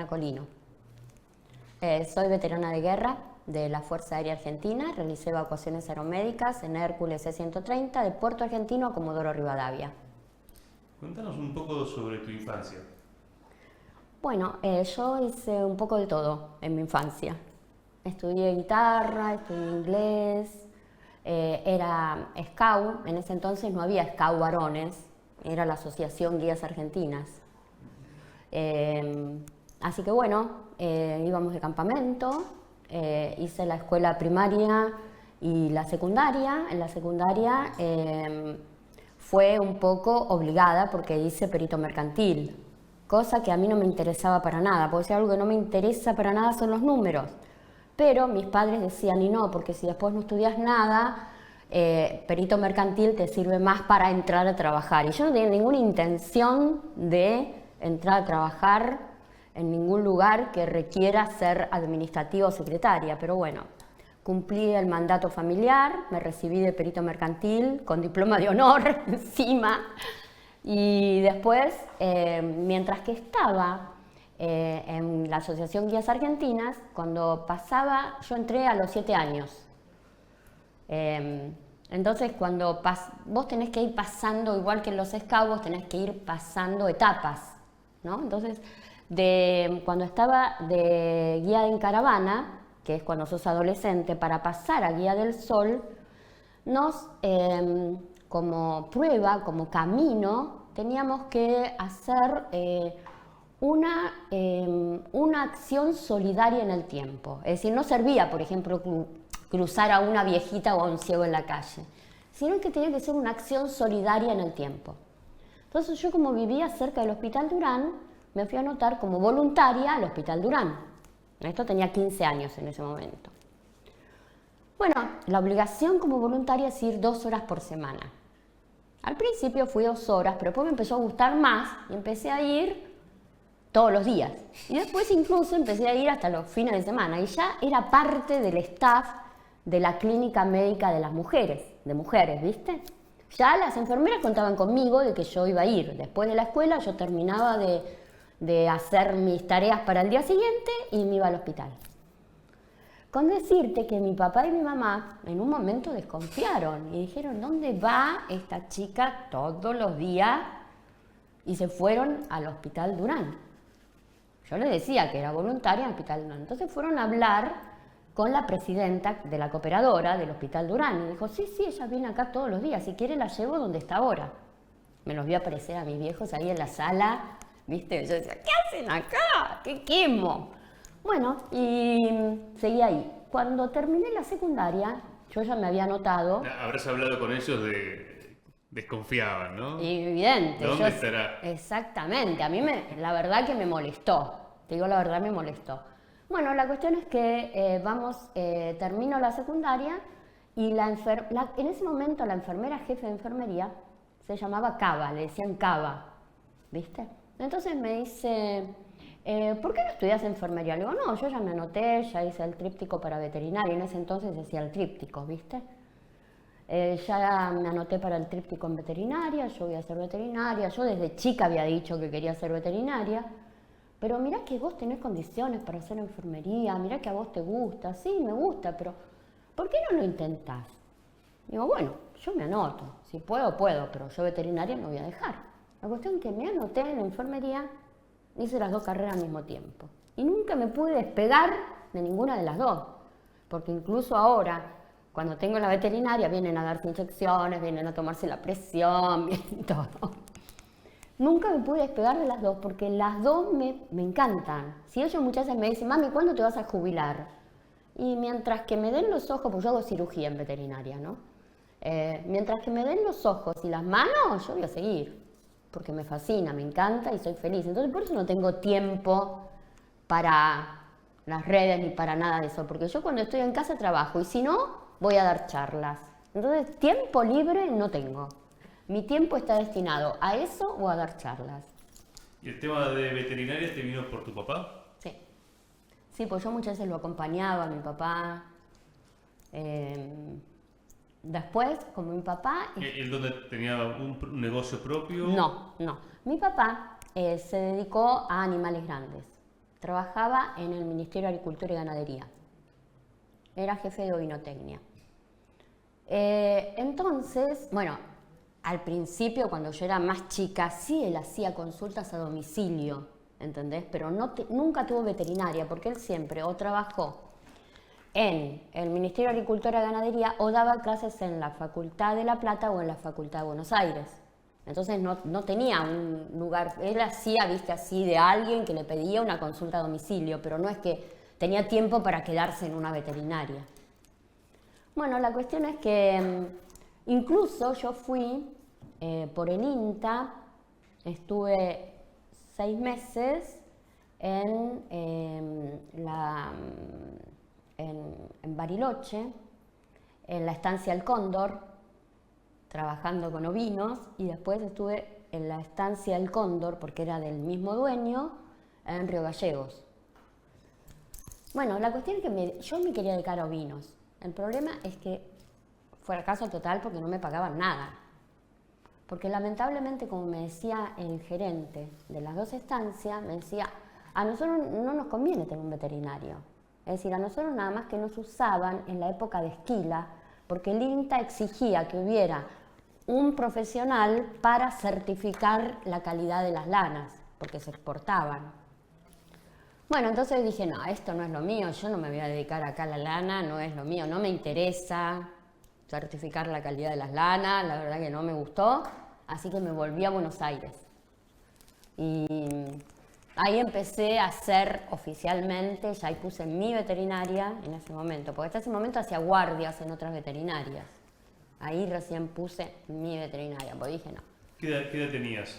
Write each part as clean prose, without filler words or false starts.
Chacolino. Soy veterana de guerra de la Fuerza Aérea Argentina, realicé evacuaciones aeromédicas en Hércules C-130 de Puerto Argentino a Comodoro Rivadavia. Cuéntanos un poco sobre tu infancia. Bueno, yo hice un poco de todo en mi infancia. Estudié guitarra, estudié inglés, era scout, en ese entonces no había scout varones, era la Asociación Guías Argentinas. Así que bueno, íbamos de campamento, hice la escuela primaria y la secundaria. En la secundaria fue un poco obligada porque hice perito mercantil, cosa que a mí no me interesaba para nada, porque si algo que no me interesa para nada son los números. Pero mis padres decían, y no, porque si después no estudias nada, perito mercantil te sirve más para entrar a trabajar. Y yo no tenía ninguna intención de entrar a trabajar en ningún lugar que requiera ser administrativa o secretaria, pero bueno, cumplí el mandato familiar, me recibí de perito mercantil con diploma de honor encima, y después, mientras que estaba en la Asociación Guías Argentinas, cuando pasaba, yo entré a los 7 años. Entonces, cuando vos tenés que ir pasando, igual que en los scouts, vos tenés que ir pasando etapas, ¿no? Entonces, cuando estaba de guía en caravana, que es cuando sos adolescente, para pasar a guía del sol, nos, como prueba, como camino, teníamos que hacer una acción solidaria en el tiempo. Es decir, no servía, por ejemplo, cruzar a una viejita o a un ciego en la calle, sino que tenía que ser una acción solidaria en el tiempo. Entonces yo, como vivía cerca del Hospital Durán, me fui a anotar como voluntaria al Hospital Durán. Esto tenía 15 años en ese momento. Bueno, la obligación como voluntaria es ir 2 horas por semana. Al principio fui 2 horas, pero después me empezó a gustar más y empecé a ir todos los días. Y después incluso empecé a ir hasta los fines de semana y ya era parte del staff de la clínica médica de las mujeres, ¿viste? Ya las enfermeras contaban conmigo de que yo iba a ir. Después de la escuela yo terminaba de hacer mis tareas para el día siguiente y me iba al hospital. Con decirte que mi papá y mi mamá en un momento desconfiaron y dijeron, ¿dónde va esta chica todos los días? Y se fueron al Hospital Durán. Yo les decía que era voluntaria en el Hospital Durán. Entonces fueron a hablar con la presidenta de la cooperadora del Hospital Durán y dijo, sí, ella viene acá todos los días, si quiere la llevo donde está ahora. Me los vi aparecer a mis viejos ahí en la sala, ¿viste? Yo decía, ¿qué hacen acá? ¿Qué quemo? Bueno, y seguí ahí. Cuando terminé la secundaria, yo ya me había anotado. Habrás hablado con ellos desconfiaban, ¿no? Evidente. ¿Dónde estará? Exactamente. A mí la verdad que me molestó. Te digo la verdad, me molestó. Bueno, la cuestión es que termino la secundaria y en ese momento la enfermera jefe de enfermería se llamaba Cava, le decían Cava, ¿viste? Entonces me dice, ¿por qué no estudias enfermería? Le digo, no, yo ya me anoté, ya hice el tríptico para veterinaria, en ese entonces decía el tríptico, ¿viste? Ya me anoté para el tríptico en veterinaria, yo voy a ser veterinaria, yo desde chica había dicho que quería ser veterinaria, pero mirá que vos tenés condiciones para hacer enfermería, mirá que a vos te gusta, sí, me gusta, pero ¿por qué no lo intentás? Digo, bueno, yo me anoto, si puedo, pero yo veterinaria no voy a dejar. La cuestión es que me anoté en enfermería, hice las 2 carreras al mismo tiempo y nunca me pude despegar de ninguna de las 2, porque incluso ahora, cuando tengo la veterinaria, vienen a darse inyecciones, vienen a tomarse la presión, vienen todo. Nunca me pude despegar de las 2 porque las 2 me encantan. Si ellos muchas veces me dicen, mami, ¿cuándo te vas a jubilar? Y mientras que me den los ojos, pues yo hago cirugía en veterinaria, ¿no? Mientras que me den los ojos y las manos, yo voy a seguir, porque me fascina, me encanta y soy feliz. Entonces por eso no tengo tiempo para las redes ni para nada de eso, porque yo cuando estoy en casa trabajo y si no, voy a dar charlas. Entonces tiempo libre no tengo. Mi tiempo está destinado a eso o a dar charlas. ¿Y el tema de veterinaria te vino por tu papá? Sí. Sí, pues yo muchas veces lo acompañaba a mi papá. Después, como mi papá... ¿Él dónde tenía un negocio propio? No. Mi papá se dedicó a animales grandes. trabajaba en el Ministerio de Agricultura y Ganadería. Era jefe de ovinotecnia. Entonces, bueno, al principio, cuando yo era más chica, sí él hacía consultas a domicilio, ¿entendés? Pero nunca tuvo veterinaria, porque él siempre o trabajó en el Ministerio de Agricultura y Ganadería o daba clases en la Facultad de La Plata o en la Facultad de Buenos Aires. Entonces no tenía un lugar, él hacía, viste, así de alguien que le pedía una consulta a domicilio, pero no es que tenía tiempo para quedarse en una veterinaria. Bueno, la cuestión es que incluso yo fui por el INTA, estuve 6 meses en Bariloche, en la estancia El Cóndor, trabajando con ovinos, y después estuve en la estancia El Cóndor, porque era del mismo dueño, en Río Gallegos. Bueno, la cuestión es que yo me quería dedicar a ovinos. El problema es que fue fracaso total porque no me pagaban nada. Porque lamentablemente, como me decía el gerente de las 2 estancias, me decía, a nosotros no nos conviene tener un veterinario. Es decir, a nosotros nada más que nos usaban en la época de esquila, porque el INTA exigía que hubiera un profesional para certificar la calidad de las lanas, porque se exportaban. Bueno, entonces dije, no, esto no es lo mío, yo no me voy a dedicar acá a la lana, no es lo mío, no me interesa certificar la calidad de las lanas, la verdad que no me gustó, así que me volví a Buenos Aires. Y ahí empecé a hacer oficialmente, ya ahí puse mi veterinaria en ese momento, porque hasta ese momento hacía guardias en otras veterinarias. Ahí recién puse mi veterinaria, porque dije no. ¿Qué edad tenías?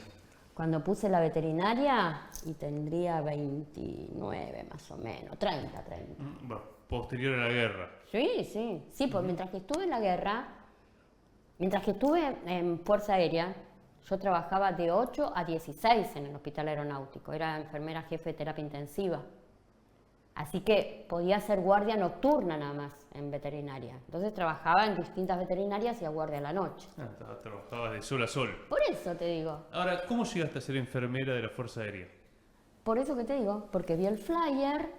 Cuando puse la veterinaria, y tendría 29 más o menos, 30. Bueno, posterior a la guerra. Sí, pues mientras que estuve en la guerra, mientras que estuve en Fuerza Aérea, yo trabajaba de 8 a 16 en el Hospital Aeronáutico, era enfermera jefe de terapia intensiva. Así que podía hacer guardia nocturna nada más en veterinaria. Entonces trabajaba en distintas veterinarias y a guardia a la noche. Trabajabas de sol a sol. Por eso te digo. Ahora, ¿cómo llegaste a ser enfermera de la Fuerza Aérea? Por eso que te digo, porque vi el flyer,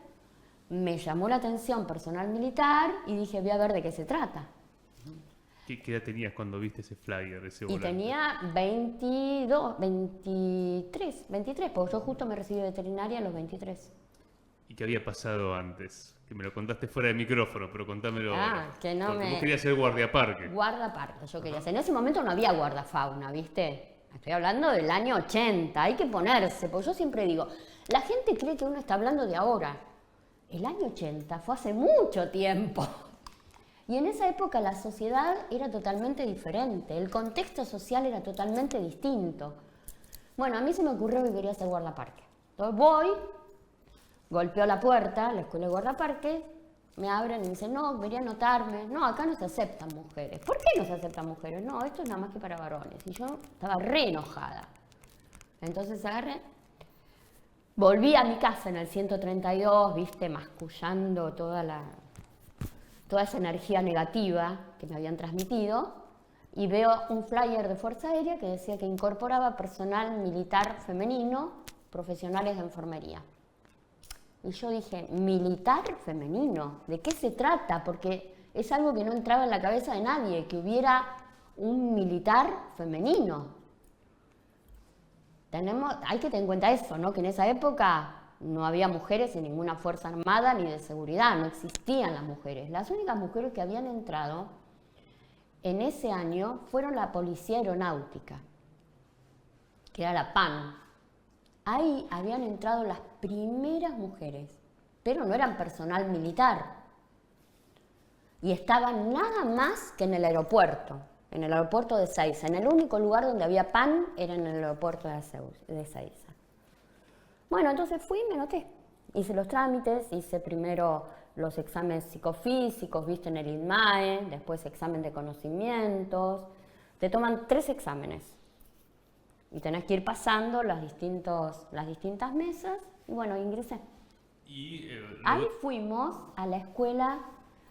me llamó la atención personal militar y dije, voy a ver de qué se trata. ¿Qué edad tenías cuando viste ese flyer, ese volante? Y tenía 23, porque yo justo me recibí de veterinaria a los 23. ¿Y qué había pasado antes? Que me lo contaste fuera de micrófono, pero contámelo ahora. Que no Porque me... vos querías ser guardaparque. Guardaparque, yo quería hacer. En ese momento no había guardafauna, ¿viste? Estoy hablando del año 80, hay que ponerse, porque yo siempre digo, la gente cree que uno está hablando de ahora. El año 80 fue hace mucho tiempo. Y en esa época la sociedad era totalmente diferente, el contexto social era totalmente distinto. Bueno, a mí se me ocurrió que quería ser guardaparque. Entonces voy, golpeo la puerta, la escuela de guardaparques, me abren y me dicen, no, quería anotarme. No, acá no se aceptan mujeres. ¿Por qué no se aceptan mujeres? No, esto es nada más que para varones. Y yo estaba re enojada. Entonces agarré, volví a mi casa en el 132, viste, mascullando toda esa energía negativa que me habían transmitido, y veo un flyer de Fuerza Aérea que decía que incorporaba personal militar femenino, profesionales de enfermería. Y yo dije, ¿militar femenino? ¿De qué se trata? Porque es algo que no entraba en la cabeza de nadie, que hubiera un militar femenino. Hay que tener en cuenta eso, ¿no? Que en esa época no había mujeres en ninguna fuerza armada ni de seguridad, no existían las mujeres. Las únicas mujeres que habían entrado en ese año fueron la Policía Aeronáutica, que era la PAN. Ahí habían entrado las primeras mujeres, pero no eran personal militar. Y estaban nada más que en el aeropuerto de Ezeiza. En el único lugar donde había PAN era en el aeropuerto de Ezeiza. Bueno, entonces fui y me anoté. Hice los trámites, hice primero los exámenes psicofísicos, viste, en el INMAE, después examen de conocimientos. Te toman 3 exámenes. Y tenés que ir pasando las distintas mesas, y bueno, ingresé. Ahí fuimos a la escuela,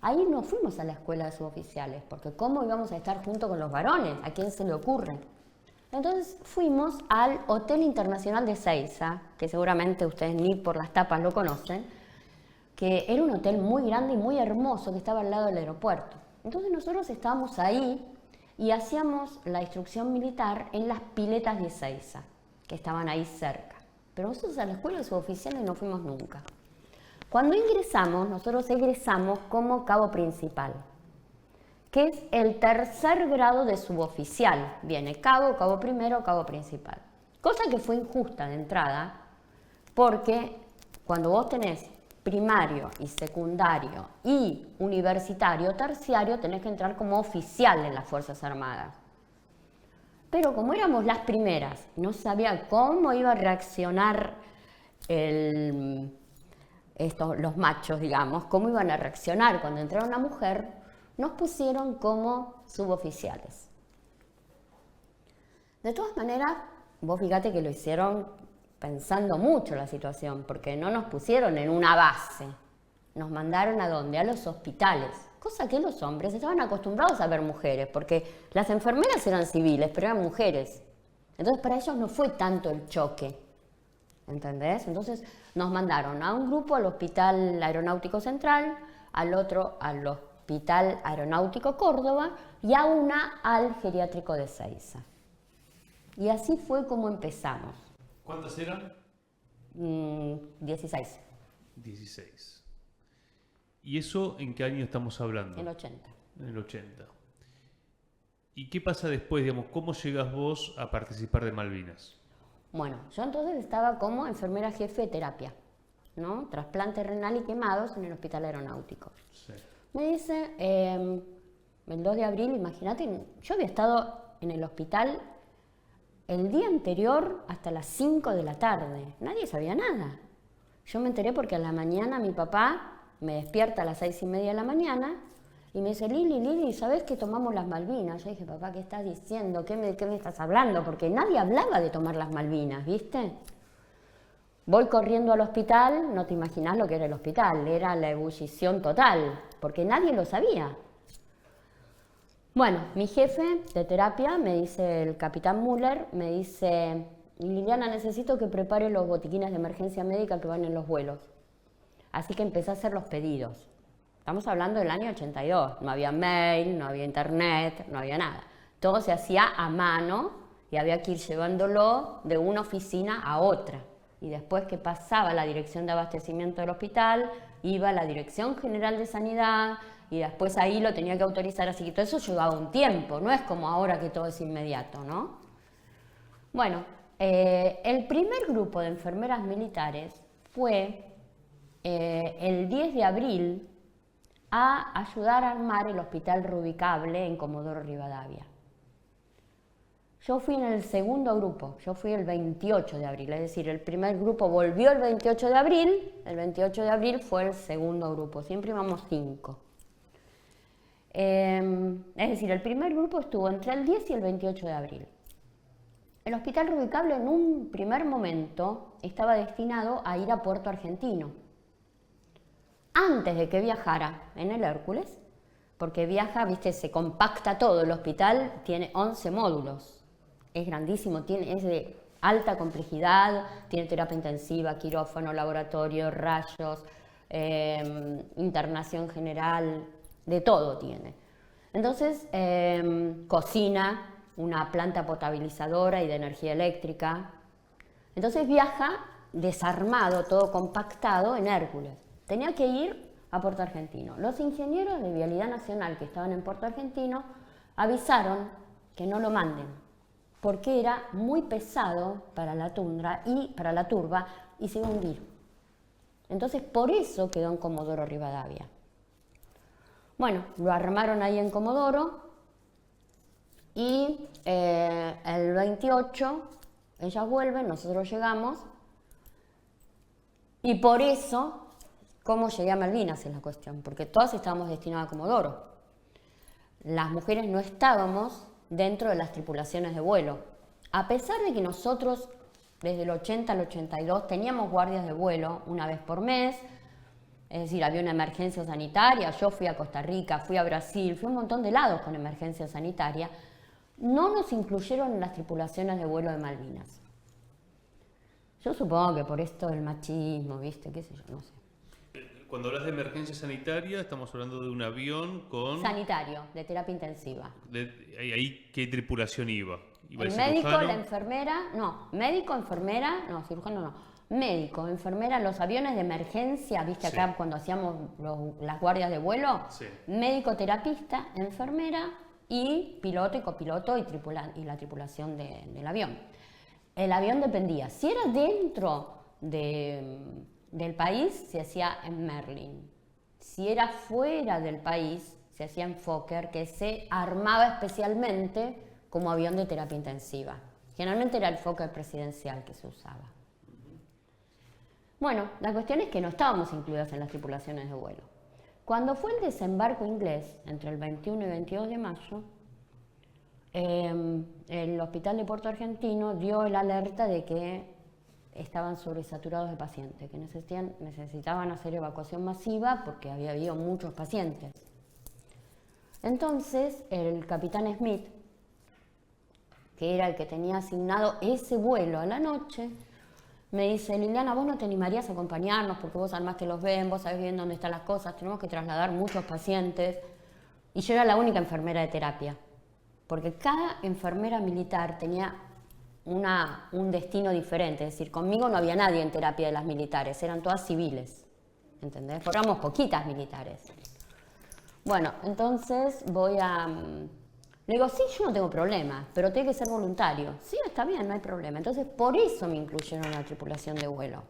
ahí no fuimos a la escuela de suboficiales, porque ¿cómo íbamos a estar junto con los varones? ¿A quién se le ocurre? Entonces fuimos al Hotel Internacional de Ezeiza, que seguramente ustedes ni por las tapas lo conocen, que era un hotel muy grande y muy hermoso que estaba al lado del aeropuerto. Entonces nosotros estábamos ahí y hacíamos la instrucción militar en las piletas de Ezeiza, que estaban ahí cerca. Pero nosotros a la escuela de suboficiales no fuimos nunca. Cuando ingresamos, nosotros egresamos como cabo principal, que es el tercer grado de suboficial. Viene cabo, cabo primero, cabo principal. Cosa que fue injusta de entrada, porque cuando vos tenés primario y secundario y universitario, terciario, tenés que entrar como oficial en las Fuerzas Armadas. Pero como éramos las primeras, no sabía cómo iba a reaccionar los machos, digamos, cómo iban a reaccionar cuando entrara una mujer, nos pusieron como suboficiales. De todas maneras, vos fíjate que lo hicieron pensando mucho la situación, porque no nos pusieron en una base, nos mandaron ¿a dónde? A los hospitales, cosa que los hombres estaban acostumbrados a ver mujeres, porque las enfermeras eran civiles, pero eran mujeres. Entonces para ellos no fue tanto el choque, ¿entendés? Entonces nos mandaron a un grupo al Hospital Aeronáutico Central, al otro al Hospital Aeronáutico Córdoba y a una al Geriátrico de Ezeiza. Y así fue como empezamos. ¿Cuántas eran? 16. 16. ¿Y eso en qué año estamos hablando? En 80. En el 80. ¿Y qué pasa después, digamos? ¿Cómo llegas vos a participar de Malvinas? Bueno, yo entonces estaba como enfermera jefe de terapia, ¿no? Trasplante renal y quemados en el Hospital Aeronáutico. Sí. Me dice, el 2 de abril, imagínate, yo había estado en el hospital el día anterior hasta las 5 de la tarde. Nadie sabía nada. Yo me enteré porque a la mañana mi papá me despierta a las 6:30 de la mañana y me dice, Lili, ¿sabés que tomamos las Malvinas? Yo dije, papá, ¿qué estás diciendo? ¿Qué me estás hablando? Porque nadie hablaba de tomar las Malvinas, ¿viste? Voy corriendo al hospital, no te imaginás lo que era el hospital, era la ebullición total, porque nadie lo sabía. Bueno, mi jefe de terapia, me dice el capitán Müller, me dice, Liliana, necesito que prepare los botiquines de emergencia médica que van en los vuelos. Así que empecé a hacer los pedidos. Estamos hablando del año 82, no había mail, no había internet, no había nada. Todo se hacía a mano y había que ir llevándolo de una oficina a otra. Y después que pasaba la dirección de abastecimiento del hospital, iba a la Dirección General de Sanidad y después ahí lo tenía que autorizar, así que todo eso llevaba un tiempo, no es como ahora que todo es inmediato, ¿no? Bueno, el primer grupo de enfermeras militares fue el 10 de abril a ayudar a armar el Hospital Rubicable en Comodoro Rivadavia. Yo fui en el segundo grupo, yo fui el 28 de abril, es decir, el primer grupo volvió el 28 de abril, el 28 de abril fue el segundo grupo, siempre íbamos 5. Es decir, el primer grupo estuvo entre el 10 y el 28 de abril. El Hospital Rubicable en un primer momento estaba destinado a ir a Puerto Argentino, antes de que viajara en el Hércules, porque viaja, viste, se compacta todo, el hospital tiene 11 módulos. Es grandísimo, es de alta complejidad, tiene terapia intensiva, quirófano, laboratorio, rayos, internación general, de todo tiene. Entonces, cocina, una planta potabilizadora y de energía eléctrica. Entonces viaja desarmado, todo compactado en Hércules. Tenía que ir a Puerto Argentino. Los ingenieros de Vialidad Nacional que estaban en Puerto Argentino avisaron que no lo manden, porque era muy pesado para la tundra y para la turba y se iba a hundir. Entonces por eso quedó en Comodoro Rivadavia. Bueno, lo armaron ahí en Comodoro y el 28 ellas vuelven, nosotros llegamos y por eso, ¿cómo llegué a Malvinas es la cuestión? Porque todas estábamos destinadas a Comodoro. Las mujeres no estábamos dentro de las tripulaciones de vuelo. A pesar de que nosotros desde el 80 al 82 teníamos guardias de vuelo una vez por mes, es decir, había una emergencia sanitaria, yo fui a Costa Rica, fui a Brasil, fui a un montón de lados con emergencia sanitaria, no nos incluyeron en las tripulaciones de vuelo de Malvinas. Yo supongo que por esto del machismo, ¿viste? ¿Qué sé yo? No sé. Cuando hablas de emergencia sanitaria, estamos hablando de un avión con... Sanitario, de terapia intensiva. ¿Ahí qué tripulación iba? ¿Iba El médico, la enfermera, no, médico, enfermera, no, cirujano no. Médico, enfermera, los aviones de emergencia, ¿viste acá Sí. cuando hacíamos las guardias de vuelo? Sí. Médico, terapista, enfermera y piloto y copiloto y la tripulación del avión. El avión dependía, si era dentro del país, se hacía en Merlin. Si era fuera del país, se hacía en Fokker, que se armaba especialmente como avión de terapia intensiva. Generalmente era el Fokker presidencial que se usaba. Bueno, la cuestión es que no estábamos incluidos en las tripulaciones de vuelo. Cuando fue el desembarco inglés, entre el 21 y 22 de mayo, el hospital de Puerto Argentino dio el alerta de que estaban sobresaturados de pacientes, que necesitaban hacer evacuación masiva porque había habido muchos pacientes. Entonces, el capitán Smith, que era el que tenía asignado ese vuelo a la noche, me dice: Liliana, ¿vos no te animarías a acompañarnos? Porque vos armaste los ven, vos sabés bien dónde están las cosas, tenemos que trasladar muchos pacientes. Y yo era la única enfermera de terapia, porque cada enfermera militar tenía un destino diferente. Es decir, conmigo no había nadie en terapia de las militares, eran todas civiles, ¿entendés? Éramos poquitas militares. Bueno, entonces le digo, sí, yo no tengo problema, pero tiene que ser voluntario. Sí, está bien, no hay problema. Entonces, por eso me incluyeron en la tripulación de vuelo.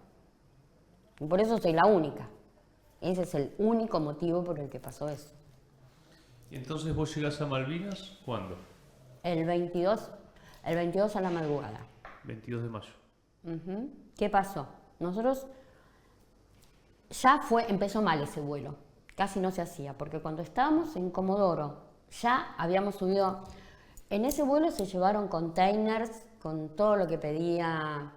Y por eso soy la única. Ese es el único motivo por el que pasó eso. ¿Y entonces vos llegás a Malvinas cuándo? El 22 a la madrugada. 22 de mayo. Uh-huh. ¿Qué pasó? Nosotros empezó mal ese vuelo. Casi no se hacía, porque cuando estábamos en Comodoro, ya habíamos subido. En ese vuelo se llevaron containers con todo lo que pedía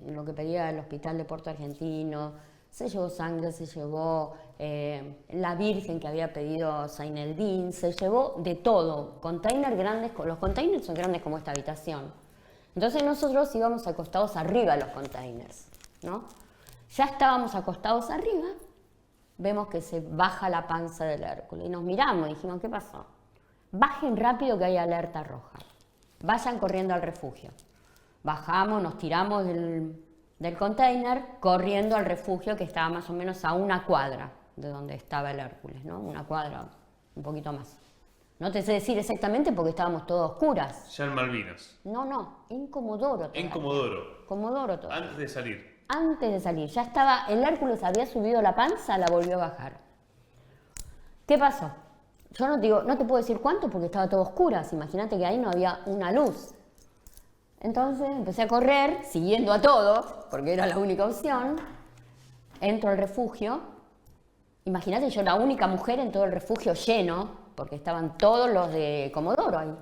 lo que pedía el hospital de Puerto Argentino. Se llevó sangre, se llevó la Virgen que había pedido Zaineldin, se llevó de todo. Containers grandes, los containers son grandes como esta habitación. Entonces nosotros íbamos acostados arriba de los containers, ¿no? Ya estábamos acostados arriba. Vemos que se baja la panza del Hércules y nos miramos y dijimos, ¿qué pasó? Bajen rápido que hay alerta roja. Vayan corriendo al refugio. Bajamos, nos tiramos del container corriendo al refugio que estaba más o menos a una cuadra de donde estaba el Hércules, ¿no? Una cuadra, un poquito más. No te sé decir exactamente porque estábamos todos oscuras. Ya en Malvinas. No, en Comodoro todavía. En Comodoro. Comodoro todavía. Antes de salir. Antes de salir, ya estaba, el Hércules había subido la panza, la volvió a bajar. ¿Qué pasó? Yo no te puedo decir cuánto porque estaba todo oscuras, imagínate que ahí no había una luz. Entonces empecé a correr, siguiendo a todos, porque era la única opción. Entro al refugio, imagínate yo la única mujer en todo el refugio lleno, porque estaban todos los de Comodoro ahí.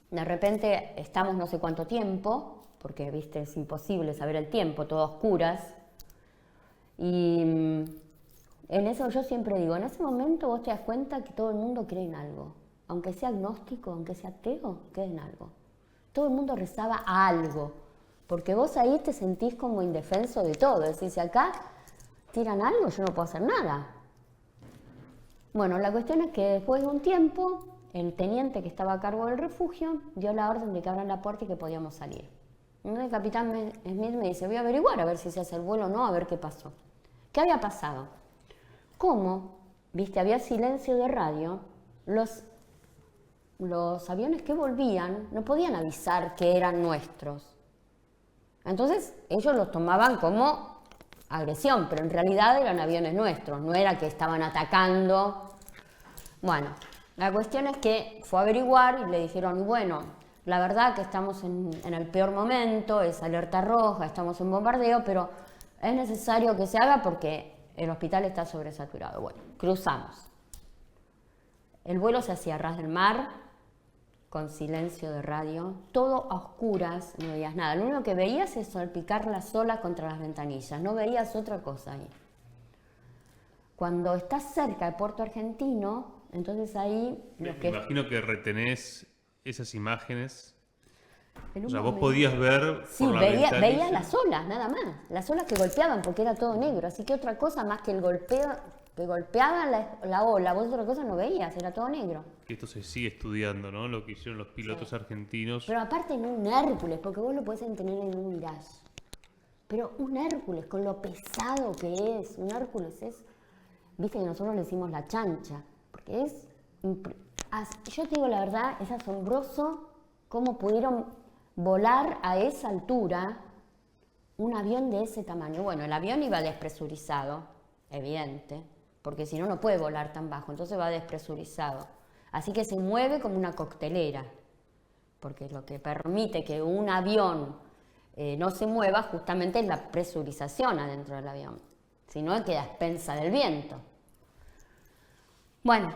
De repente estamos no sé cuánto tiempo, porque, viste, es imposible saber el tiempo, todo a oscuras. Y en eso yo siempre digo, en ese momento vos te das cuenta que todo el mundo cree en algo. Aunque sea agnóstico, aunque sea ateo, cree en algo. Todo el mundo rezaba a algo, porque vos ahí te sentís como indefenso de todo. Es decir, si acá tiran algo, yo no puedo hacer nada. Bueno, la cuestión es que después de un tiempo, el teniente que estaba a cargo del refugio dio la orden de que abran la puerta y que podíamos salir. El capitán Smith me dice, voy a averiguar a ver si se hace el vuelo o no, a ver qué pasó. ¿Qué había pasado? ¿Cómo? Viste, había silencio de radio. Los aviones que volvían no podían avisar que eran nuestros. Entonces ellos los tomaban como agresión, pero en realidad eran aviones nuestros, no era que estaban atacando. Bueno, la cuestión es que fue a averiguar y le dijeron, bueno, la verdad que estamos en el peor momento, es alerta roja, estamos en bombardeo, pero es necesario que se haga porque el hospital está sobresaturado. Bueno, cruzamos. El vuelo se hacía a ras del mar, con silencio de radio, todo a oscuras, no veías nada. Lo único que veías es salpicar las olas contra las ventanillas, no veías otra cosa ahí. Cuando estás cerca de Puerto Argentino, Entonces ahí Me los que... imagino que retenés esas imágenes. en O un sea, vos momento- podías ver Sí, por la veía ventanilla. las olas, nada más. Las olas que golpeaban porque era todo negro. Así que otra cosa más que el golpeo, que golpeaba la ola, vos otra cosa no veías, era todo negro. Que esto se sigue estudiando, ¿no? Lo que hicieron los pilotos Sí. argentinos. Pero aparte en un Hércules, porque vos lo podés tener en un Mirage. Pero un Hércules, con lo pesado que es, un Hércules es, viste que nosotros le decimos la chancha, porque es, yo te digo la verdad, es asombroso cómo pudieron volar a esa altura un avión de ese tamaño. Bueno, el avión iba despresurizado, evidente, porque si no, no puede volar tan bajo, entonces va despresurizado. Así que se mueve como una coctelera, porque lo que permite que un avión no se mueva justamente es la presurización adentro del avión, si no queda a expensa del viento. Bueno,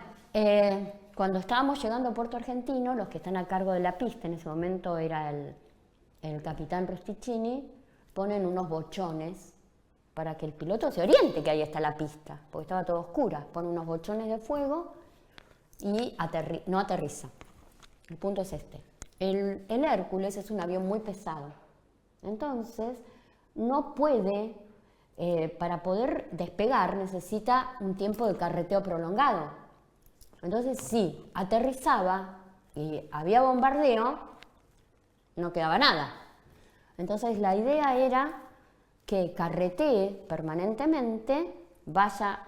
cuando estábamos llegando a Puerto Argentino, los que están a cargo de la pista, en ese momento era el capitán Rosticini, ponen unos bochones para que el piloto se oriente que ahí está la pista, porque estaba todo oscura. Ponen unos bochones de fuego y no aterriza. El punto es este. El Hércules es un avión muy pesado. Entonces, no puede, para poder despegar, necesita un tiempo de carreteo prolongado. Entonces, si aterrizaba y había bombardeo, no quedaba nada. Entonces, la idea era que carretee permanentemente,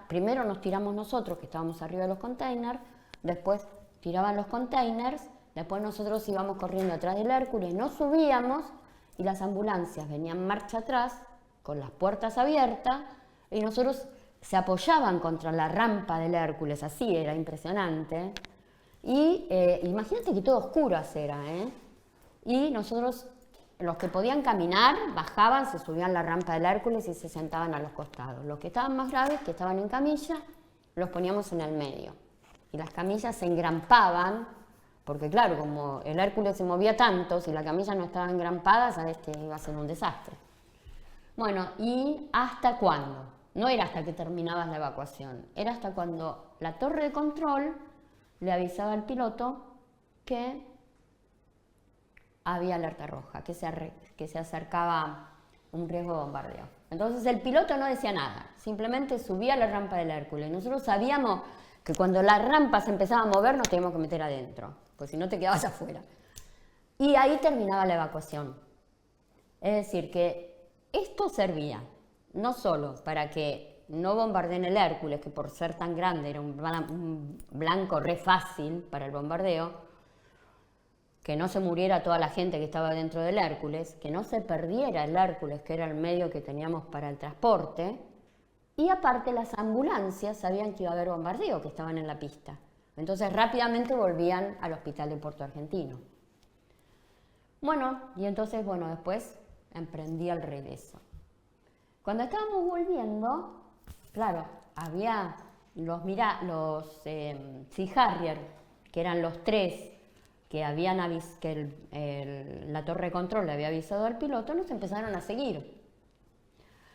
primero nos tiramos nosotros, que estábamos arriba de los containers, después tiraban los containers, después nosotros íbamos corriendo atrás del Hércules, nos subíamos y las ambulancias venían marcha atrás con las puertas abiertas y nosotros se apoyaban contra la rampa del Hércules, así era impresionante. Y imagínate que todo oscuras era, y nosotros, los que podían caminar, bajaban, se subían la rampa del Hércules y se sentaban a los costados. Los que estaban más graves, que estaban en camilla, los poníamos en el medio. Y las camillas se engrampaban, porque claro, como el Hércules se movía tanto, si la camilla no estaba engrampada, sabes que iba a ser un desastre. Bueno, ¿y hasta cuándo? No era hasta que terminabas la evacuación, era hasta cuando la torre de control le avisaba al piloto que había alerta roja, que se acercaba un riesgo de bombardeo. Entonces el piloto no decía nada, simplemente subía a la rampa del Hércules. Nosotros sabíamos que cuando la rampa se empezaba a mover nos teníamos que meter adentro, pues si no te quedabas afuera. Y ahí terminaba la evacuación. Es decir, que esto servía no solo para que no bombardeen el Hércules, que por ser tan grande era un blanco re fácil para el bombardeo, que no se muriera toda la gente que estaba dentro del Hércules, que no se perdiera el Hércules, que era el medio que teníamos para el transporte, y aparte las ambulancias sabían que iba a haber bombardeo, que estaban en la pista. Entonces rápidamente volvían al hospital de Puerto Argentino. Bueno, y entonces, después emprendí el regreso. Cuando estábamos volviendo, claro, había los Sea Harrier, que eran los tres que habían la torre de control le había avisado al piloto, nos empezaron a seguir.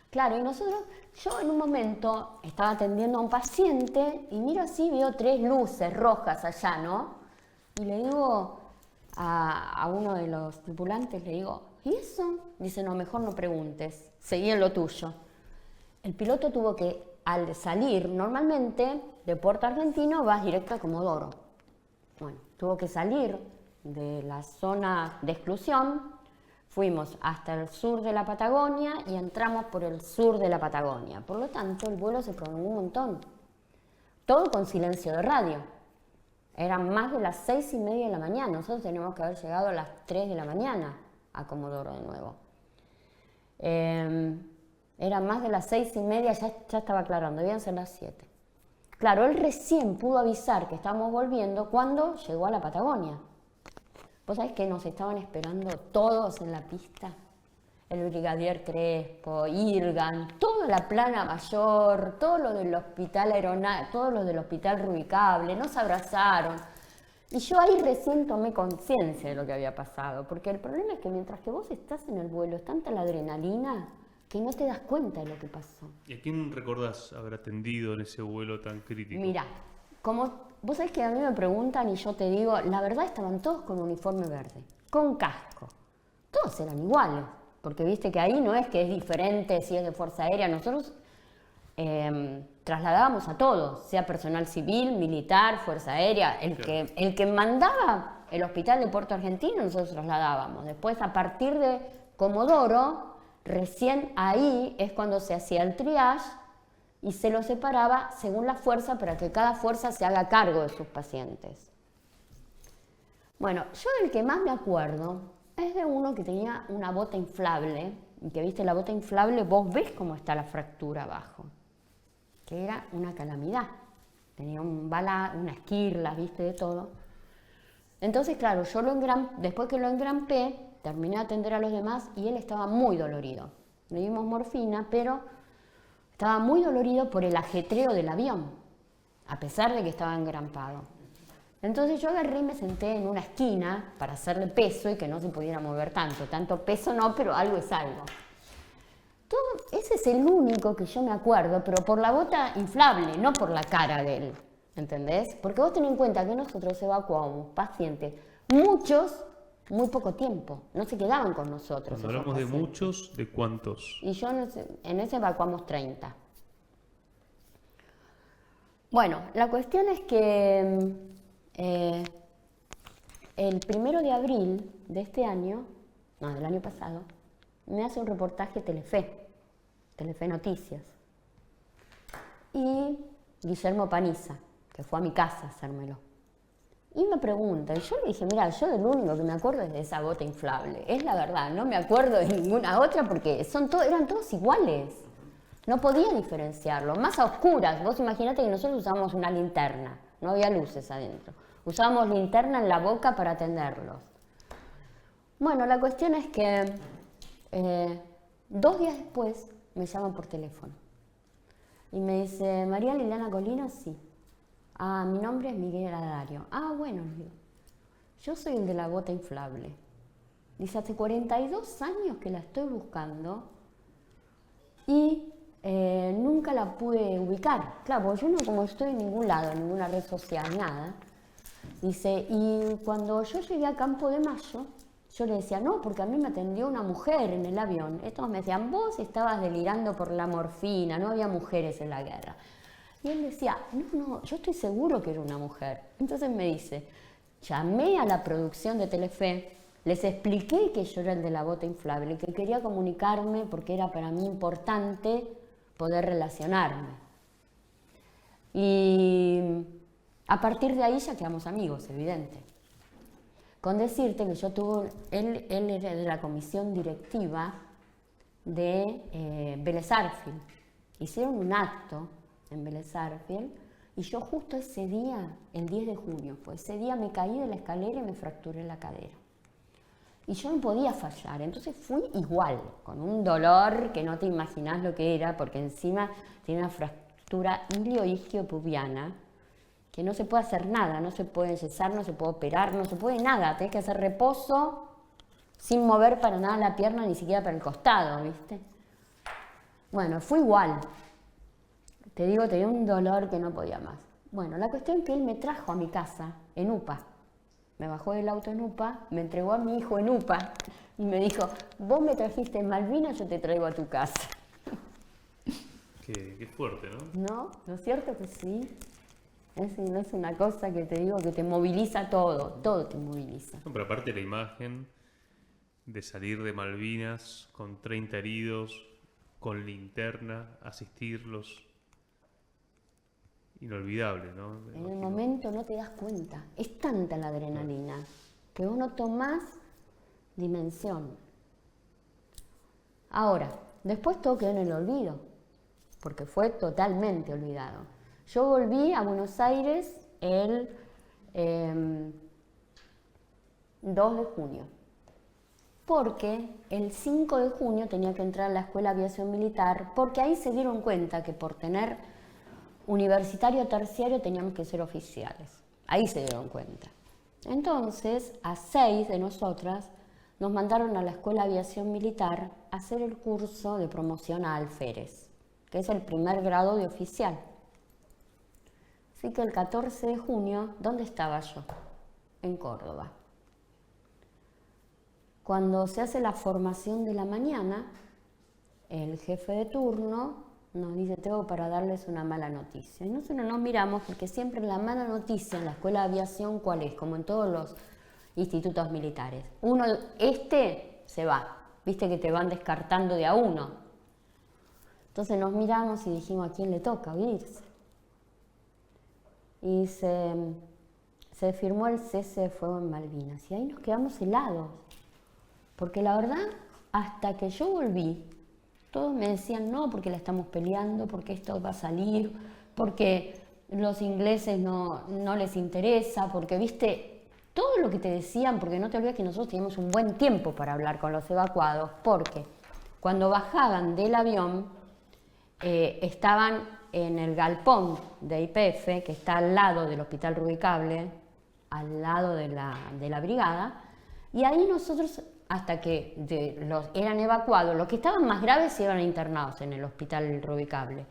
Claro, y yo en un momento estaba atendiendo a un paciente y miro así, veo 3 luces rojas allá, ¿no? Y le digo a uno de los tripulantes, le digo, ¿y eso? Dice, no, mejor no preguntes, seguí en lo tuyo. El piloto tuvo que, al salir, normalmente de Puerto Argentino vas directo a Comodoro. Bueno, tuvo que salir de la zona de exclusión, fuimos hasta el sur de la Patagonia y entramos por el sur de la Patagonia. Por lo tanto, el vuelo se prolongó un montón. Todo con silencio de radio. Eran más de las 6:30 de la mañana. Nosotros teníamos que haber llegado a las 3 de la mañana a Comodoro de nuevo. Eran más de las 6:30, ya estaba aclarando, debían ser las 7. Claro, él recién pudo avisar que estábamos volviendo cuando llegó a la Patagonia. ¿Vos sabés que nos estaban esperando todos en la pista? El brigadier Crespo, Irgan, toda la plana mayor, todos los del hospital todos los del hospital Rubicable, nos abrazaron. Y yo ahí recién tomé conciencia de lo que había pasado, porque el problema es que mientras que vos estás en el vuelo, es tanta la adrenalina que no te das cuenta de lo que pasó. ¿Y a quién recordás haber atendido en ese vuelo tan crítico? Mirá, como vos sabés que a mí me preguntan y yo te digo, la verdad estaban todos con uniforme verde, con casco. Todos eran iguales, porque viste que ahí no es que es diferente si es de Fuerza Aérea. Nosotros trasladábamos a todos, sea personal civil, militar, Fuerza Aérea. El que mandaba el hospital de Puerto Argentino, nosotros trasladábamos. Después, a partir de Comodoro, recién ahí es cuando se hacía el triage y se lo separaba según la fuerza para que cada fuerza se haga cargo de sus pacientes. Bueno, yo del que más me acuerdo es de uno que tenía una bota inflable, y que viste la bota inflable, vos ves cómo está la fractura abajo, que era una calamidad. Tenía una esquirla, viste, de todo. Entonces, claro, yo después que lo engrampé, terminé de atender a los demás y él estaba muy dolorido. Le dimos morfina, pero estaba muy dolorido por el ajetreo del avión, a pesar de que estaba engrampado. Entonces yo agarré y me senté en una esquina para hacerle peso y que no se pudiera mover tanto. Tanto peso no, pero algo es algo. Ese es el único que yo me acuerdo, pero por la bota inflable, no por la cara de él. ¿Entendés? Porque vos tenés en cuenta que nosotros evacuamos pacientes, muchos, muy poco tiempo. No se quedaban con nosotros. Cuando hablamos de muchos, ¿de cuántos? Y yo en ese evacuamos 30. Bueno, la cuestión es que el 1 de abril de este año, no, del año pasado, me hace un reportaje Telefe Noticias. Y Guillermo Paniza, que fue a mi casa a hacérmelo. Y me pregunta, y yo le dije, mira, yo del único que me acuerdo es de esa bota inflable. Es la verdad, no me acuerdo de ninguna otra porque eran todos iguales. No podía diferenciarlo, más a oscuras. Vos imaginate que nosotros usábamos una linterna, no había luces adentro. Usábamos linterna en la boca para atenderlos. Bueno, la cuestión es que 2 días después me llaman por teléfono. Y me dice, María Liliana Colino, sí. Ah, mi nombre es Miguel Adario. Ah, bueno, yo soy el de la bota inflable. Dice, hace 42 años que la estoy buscando y nunca la pude ubicar. Claro, yo no como estoy en ningún lado, en ninguna red social, nada. Dice, y cuando yo llegué a Campo de Mayo, yo le decía, no, porque a mí me atendió una mujer en el avión. Estos me decían, vos estabas delirando por la morfina, no había mujeres en la guerra. Y él decía, no, yo estoy seguro que era una mujer. Entonces me dice, llamé a la producción de Telefe, les expliqué que yo era el de la bota inflable, que quería comunicarme porque era para mí importante poder relacionarme. Y a partir de ahí ya quedamos amigos, evidente. Con decirte que yo él era de la comisión directiva de Vélez Sarsfield. Hicieron un acto en Vélez Sarsfield y yo justo ese día, el 10 de junio, ese día me caí de la escalera y me fracturé la cadera. Y yo no podía fallar, entonces fui igual, con un dolor que no te imaginás lo que era, porque encima tiene una fractura ilioisquiopubiana, que no se puede hacer nada, no se puede enyesar, no se puede operar, no se puede nada, tenés que hacer reposo sin mover para nada la pierna, ni siquiera para el costado, ¿viste? Bueno, fue igual. Te digo, tenía un dolor que no podía más. Bueno, la cuestión es que él me trajo a mi casa en UPA. Me bajó del auto en UPA, me entregó a mi hijo en UPA y me dijo, vos me trajiste en Malvinas, yo te traigo a tu casa. Qué fuerte, ¿no? ¿No? ¿No es cierto que sí? No es una cosa que te digo que te moviliza todo te moviliza. No, pero aparte la imagen de salir de Malvinas con 30 heridos, con linterna, asistirlos, inolvidable, ¿no? En el momento no te das cuenta, es tanta la adrenalina que vos no tomás dimensión. Ahora, después todo quedó en el olvido, porque fue totalmente olvidado. Yo volví a Buenos Aires el 2 de junio, porque el 5 de junio tenía que entrar a la Escuela de Aviación Militar, porque ahí se dieron cuenta que por tener universitario terciario teníamos que ser oficiales. Ahí se dieron cuenta. Entonces, a 6 de nosotras nos mandaron a la Escuela de Aviación Militar a hacer el curso de promoción a alférez, que es el primer grado de oficial. Así que el 14 de junio, ¿dónde estaba yo? En Córdoba. Cuando se hace la formación de la mañana, el jefe de turno nos dice: tengo para darles una mala noticia. Y nosotros nos miramos porque siempre la mala noticia en la escuela de aviación, ¿cuál es? Como en todos los institutos militares. Uno, se va, viste que te van descartando de a uno. Entonces nos miramos y dijimos: ¿a quién le toca irse? Y se firmó el cese de fuego en Malvinas. Y ahí nos quedamos helados. Porque la verdad, hasta que yo volví, todos me decían: no, porque la estamos peleando, porque esto va a salir, porque los ingleses no les interesa, porque, viste, todo lo que te decían, porque no te olvides que nosotros teníamos un buen tiempo para hablar con los evacuados, porque cuando bajaban del avión, estaban en el galpón de YPF, que está al lado del Hospital Rubicable, al lado de la brigada, y ahí nosotros, hasta que eran evacuados, los que estaban más graves se iban internados en el Hospital Rubicable,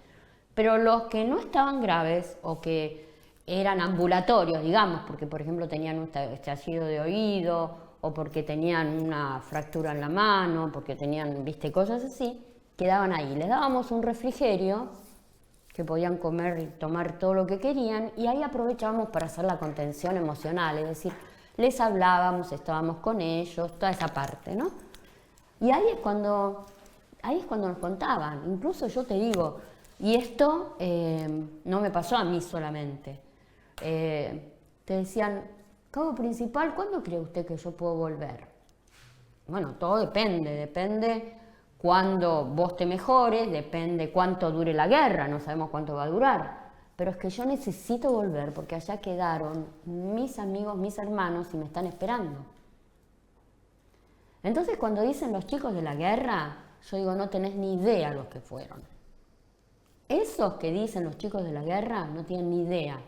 pero los que no estaban graves o que eran ambulatorios, digamos, porque por ejemplo tenían un estallido de oído o porque tenían una fractura en la mano, porque tenían, viste, cosas así, quedaban ahí. Les dábamos un refrigerio que podían comer y tomar todo lo que querían, y ahí aprovechábamos para hacer la contención emocional, es decir, les hablábamos, estábamos con ellos, toda esa parte, ¿no? Y ahí es cuando nos contaban. Incluso yo te digo, y esto no me pasó a mí solamente, te decían: cabo principal, ¿cuándo cree usted que yo puedo volver? Bueno, todo depende cuándo vos te mejores, depende cuánto dure la guerra, no sabemos cuánto va a durar. Pero es que yo necesito volver porque allá quedaron mis amigos, mis hermanos y me están esperando. Entonces cuando dicen los chicos de la guerra, yo digo: no tenés ni idea los que fueron. Esos que dicen los chicos de la guerra no tienen ni idea.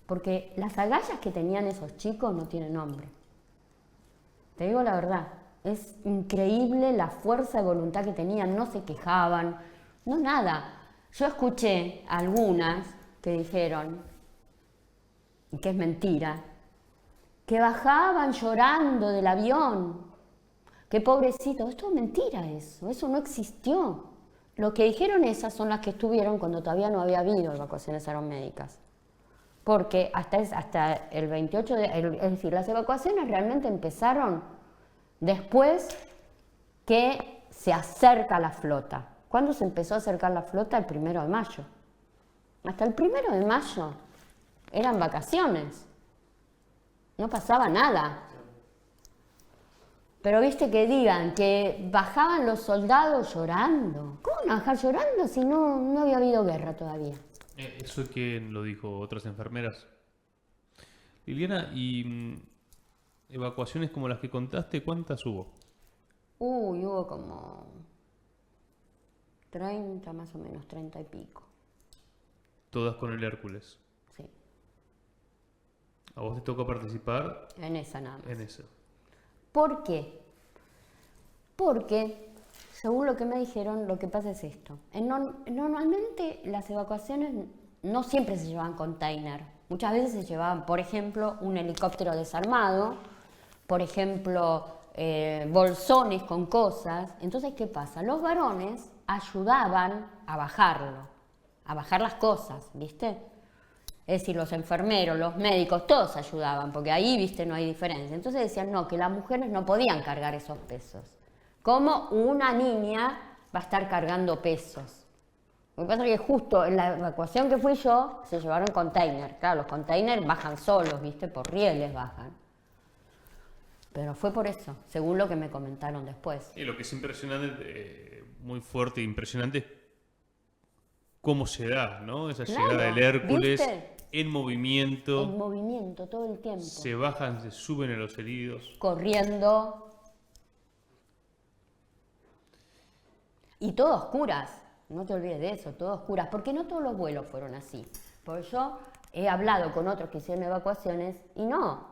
Porque las agallas que tenían esos chicos no tienen nombre. Te digo la verdad, es increíble la fuerza de voluntad que tenían, no se quejaban, no nada. Yo escuché algunas que dijeron, y que es mentira, que bajaban llorando del avión, que pobrecito, esto es mentira eso no existió. Lo que dijeron esas son las que estuvieron cuando todavía no había habido evacuaciones aeromédicas. Porque hasta el 28 es decir, las evacuaciones realmente empezaron después que se acerca la flota. ¿Cuándo se empezó a acercar la flota? El 1 de mayo. Hasta el 1 de mayo eran vacaciones. No pasaba nada. Pero viste que digan que bajaban los soldados llorando. ¿Cómo van a bajar llorando si no había habido guerra todavía? ¿Eso es que lo dijo otras enfermeras? Liliana, y evacuaciones como las que contaste, ¿cuántas hubo? Hubo como 30 más o menos, 30 y pico. Todas con el Hércules. Sí. ¿A vos te tocó participar? En esa nada más. En eso. ¿Por qué? Porque, según lo que me dijeron, lo que pasa es esto. Normalmente las evacuaciones no siempre se llevaban container. Muchas veces se llevaban, por ejemplo, un helicóptero desarmado, por ejemplo, bolsones con cosas. Entonces, ¿qué pasa? Los varones ayudaban a bajarlo, a bajar las cosas, ¿viste? Es decir, los enfermeros, los médicos, todos ayudaban, porque ahí, viste, no hay diferencia. Entonces decían, no, que las mujeres no podían cargar esos pesos. ¿Cómo una niña va a estar cargando pesos? Lo que pasa es que justo en la evacuación que fui yo, se llevaron container. Claro, los containers bajan solos, viste, por rieles bajan. Pero fue por eso, según lo que me comentaron después. Y lo que es impresionante, muy fuerte e impresionante, cómo se da, ¿no? Esa llegada del Hércules, ¿viste? En movimiento. En movimiento, todo el tiempo. Se bajan, se suben a los heridos. Corriendo. Y todo a oscuras, no te olvides de eso, todo a oscuras, porque no todos los vuelos fueron así. Porque yo he hablado con otros que hicieron evacuaciones y no,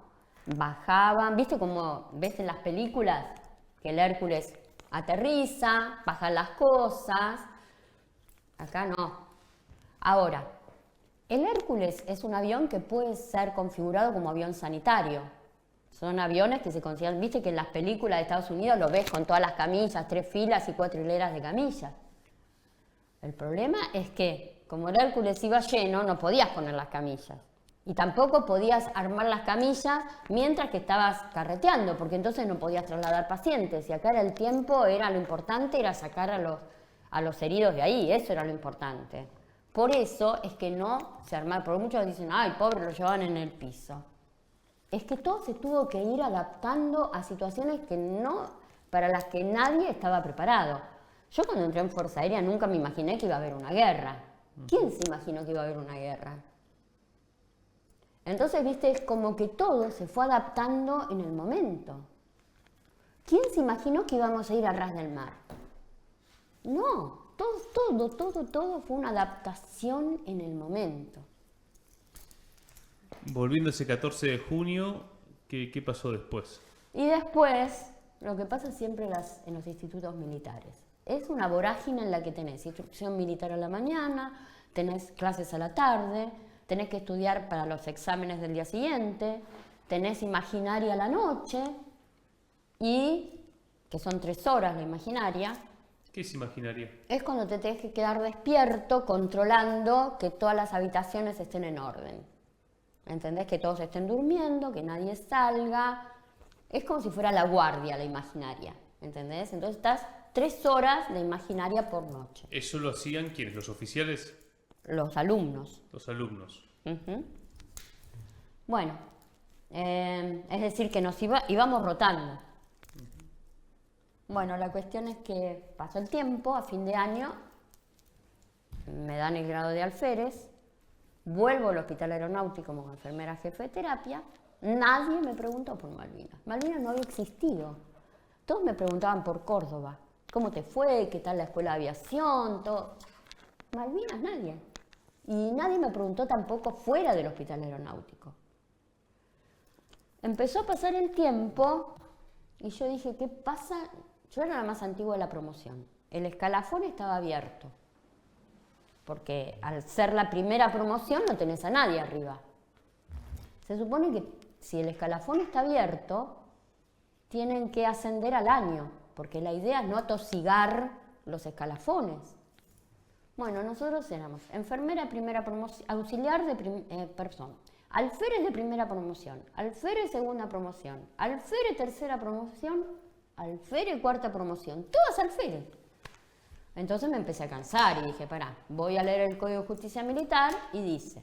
bajaban, ¿viste como ves en las películas? Que el Hércules aterriza, bajan las cosas, acá no. Ahora, El Hércules es un avión que puede ser configurado como avión sanitario. Son aviones que se consideran, viste que en las películas de Estados Unidos lo ves con todas las camillas, 3 filas y 4 hileras de camillas. El problema es que, como el Hércules iba lleno, no podías poner las camillas. Y tampoco podías armar las camillas mientras que estabas carreteando, porque entonces no podías trasladar pacientes. Y acá era el tiempo, era lo importante, era sacar a los heridos de ahí, eso era lo importante. Por eso es que no se armaron, porque muchos dicen, ay, pobre, lo llevaban en el piso. Es que todo se tuvo que ir adaptando a situaciones para las que nadie estaba preparado. Yo cuando entré en Fuerza Aérea nunca me imaginé que iba a haber una guerra. ¿Quién se imaginó que iba a haber una guerra? Entonces, viste, es como que todo se fue adaptando en el momento. ¿Quién se imaginó que íbamos a ir a ras del mar? No, todo fue una adaptación en el momento. Volviendo a ese 14 de junio, ¿qué pasó después? Y después, lo que pasa siempre en los institutos militares. Es una vorágine en la que tenés instrucción militar a la mañana, tenés clases a la tarde, tenés que estudiar para los exámenes del día siguiente, tenés imaginaria a la noche, y que son 3 horas la imaginaria. ¿Qué es imaginaria? Es cuando te tenés que quedar despierto controlando que todas las habitaciones estén en orden. ¿Entendés? Que todos estén durmiendo, que nadie salga. Es como si fuera la guardia, la imaginaria. ¿Entendés? Entonces estás 3 horas de imaginaria por noche. ¿Eso lo hacían quiénes? ¿Los oficiales? Los alumnos. Los alumnos. Bueno, es decir que íbamos rotando. Bueno, la cuestión es que pasó el tiempo, a fin de año, me dan el grado de alférez, vuelvo al hospital aeronáutico como enfermera jefe de terapia, nadie me preguntó por Malvinas. Malvinas no había existido. Todos me preguntaban por Córdoba. ¿Cómo te fue? ¿Qué tal la escuela de aviación? Todo. Malvinas, nadie. Y nadie me preguntó tampoco fuera del hospital aeronáutico. Empezó a pasar el tiempo y yo dije, ¿qué pasa? Yo era la más antigua de la promoción. El escalafón estaba abierto. Porque al ser la primera promoción no tenés a nadie arriba. Se supone que si el escalafón está abierto, tienen que ascender al año, porque la idea es no atosigar los escalafones. Bueno, nosotros éramos enfermera de primera promoción, auxiliar de alférez de primera promoción, alférez segunda promoción, alférez tercera promoción, alférez cuarta promoción, todas alférez. Entonces me empecé a cansar y dije, pará, voy a leer el Código de Justicia Militar y dice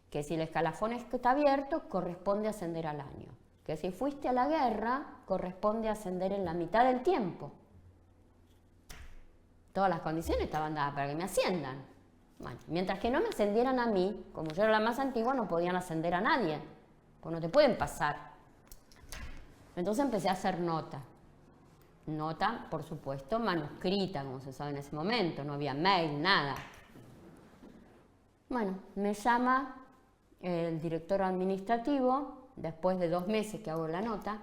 que si el escalafón está abierto, corresponde ascender al año. Que si fuiste a la guerra, corresponde ascender en la mitad del tiempo. Todas las condiciones estaban dadas para que me asciendan. Bueno, mientras que no me ascendieran a mí, como yo era la más antigua, no podían ascender a nadie, pues no te pueden pasar. Entonces empecé a hacer nota. Nota, por supuesto, manuscrita, como se sabe en ese momento, no había mail, nada. Bueno, me llama el director administrativo, después de 2 meses que hago la nota.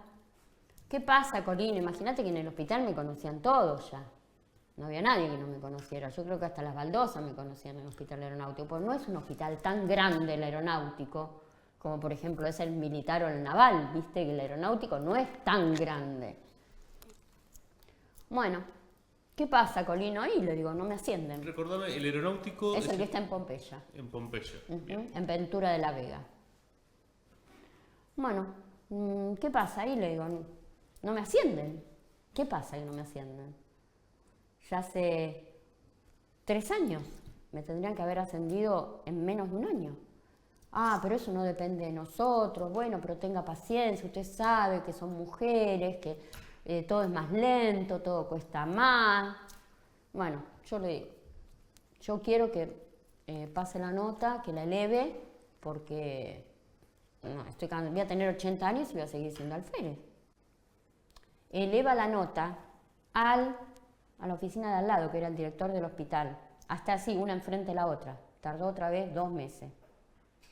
¿Qué pasa, Corina? Imagínate que en el hospital me conocían todos ya. No había nadie que no me conociera. Yo creo que hasta las baldosas me conocían en el hospital aeronáutico, porque no es un hospital tan grande el aeronáutico, como por ejemplo es el militar o el naval, viste que el aeronáutico no es tan grande. Bueno, ¿qué pasa, Colino? Ahí le digo, no me ascienden. Recordame, el aeronáutico... Es el que está en Pompeya. En Pompeya. En Ventura de la Vega. Bueno, ¿qué pasa? Ahí le digo, no me ascienden. ¿Qué pasa que no me ascienden? Ya hace 3 años me tendrían que haber ascendido en menos de 1 año. Ah, pero eso no depende de nosotros. Bueno, pero tenga paciencia, usted sabe que son mujeres, que todo es más lento, todo cuesta más. Bueno, yo le digo, yo quiero que pase la nota, que la eleve, porque no, voy a tener 80 años y voy a seguir siendo alférez. Eleva la nota a la oficina de al lado, que era el director del hospital, hasta así, una enfrente de la otra. Tardó otra vez 2 meses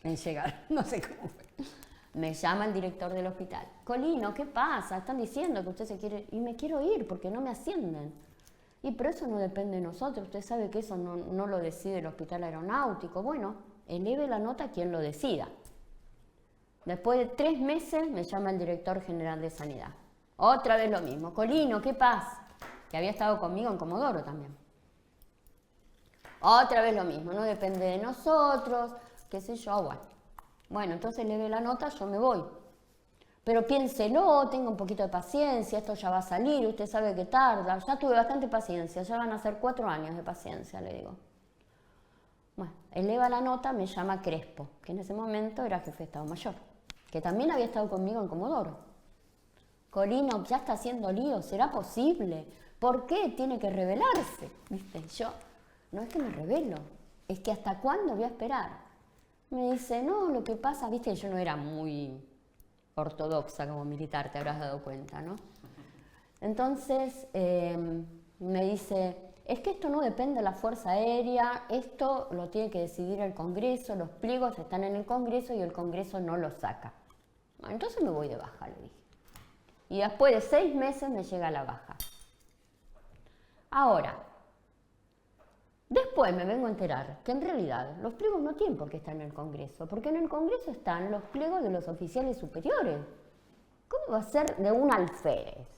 en llegar, no sé cómo fue. Me llama el director del hospital. Colino, ¿qué pasa? Están diciendo que usted se quiere... Y me quiero ir porque no me ascienden. Y pero eso no depende de nosotros. Usted sabe que eso no lo decide el hospital aeronáutico. Bueno, eleve la nota a quien lo decida. Después de 3 meses me llama el director general de Sanidad. Otra vez lo mismo. Colino, ¿qué pasa? Que había estado conmigo en Comodoro también. Otra vez lo mismo, no depende de nosotros, qué sé yo, bueno. Bueno, entonces eleve la nota, yo me voy. Pero piénselo, tenga un poquito de paciencia, esto ya va a salir, usted sabe que tarda. Ya tuve bastante paciencia, ya van a ser 4 años de paciencia, le digo. Bueno, eleva la nota, me llama Crespo, que en ese momento era jefe de Estado Mayor, que también había estado conmigo en Comodoro. Colino, ya está haciendo lío, ¿será posible? ¿Por qué tiene que rebelarse? ¿Viste? Yo, no es que me rebelo, es que ¿hasta cuándo voy a esperar? Me dice, no, lo que pasa, viste, yo no era muy ortodoxa como militar, te habrás dado cuenta, ¿no? Entonces me dice, es que esto no depende de la Fuerza Aérea, esto lo tiene que decidir el Congreso, los pliegos están en el Congreso y el Congreso no los saca. Bueno, entonces me voy de baja, le dije. Y después de 6 meses me llega la baja. Ahora, después me vengo a enterar que en realidad los pliegos no tienen por qué estar en el Congreso, porque en el Congreso están los pliegos de los oficiales superiores. ¿Cómo va a ser de un alférez?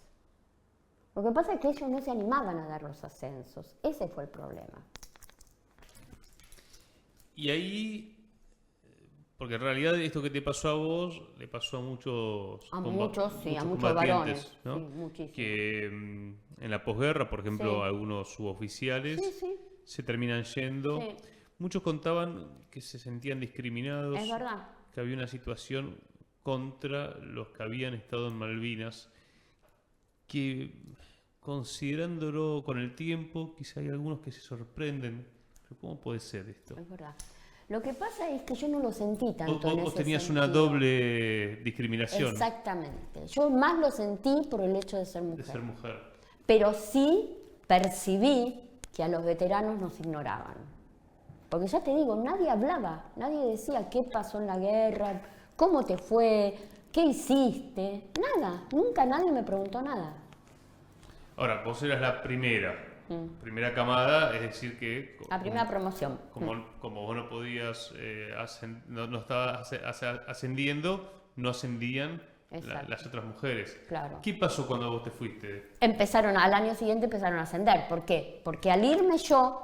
Lo que pasa es que ellos no se animaban a dar los ascensos. Ese fue el problema. Y ahí, porque en realidad esto que te pasó a vos, le pasó a muchos A muchos, sí, a muchos combatientes, varones, ¿no? sí, muchísimo. Que en la posguerra, por ejemplo, Sí. algunos suboficiales Sí, sí, se terminan yendo. sí, Muchos contaban que se sentían discriminados, es verdad. que había una situación contra los que habían estado en Malvinas, que considerándolo con el tiempo, quizá hay algunos que se sorprenden. Pero ¿cómo puede ser esto? Es verdad. Lo que pasa es que yo no lo sentí tanto en Vos ese tenías sentido. una doble discriminación Exactamente. Yo más lo sentí por el hecho de ser de mujer. ser mujer. Pero sí percibí que a los veteranos nos ignoraban. Porque ya te digo, nadie hablaba, nadie decía qué pasó en la guerra, cómo te fue, qué hiciste, nada, nunca nadie me preguntó nada. Ahora, vos eras la primera camada, es decir que La primera promoción. como vos no podías, no estabas ascendiendo, no ascendían Exacto. las otras mujeres. Claro. ¿Qué pasó cuando vos te fuiste? Al año siguiente empezaron a ascender. ¿Por qué? Porque al irme yo,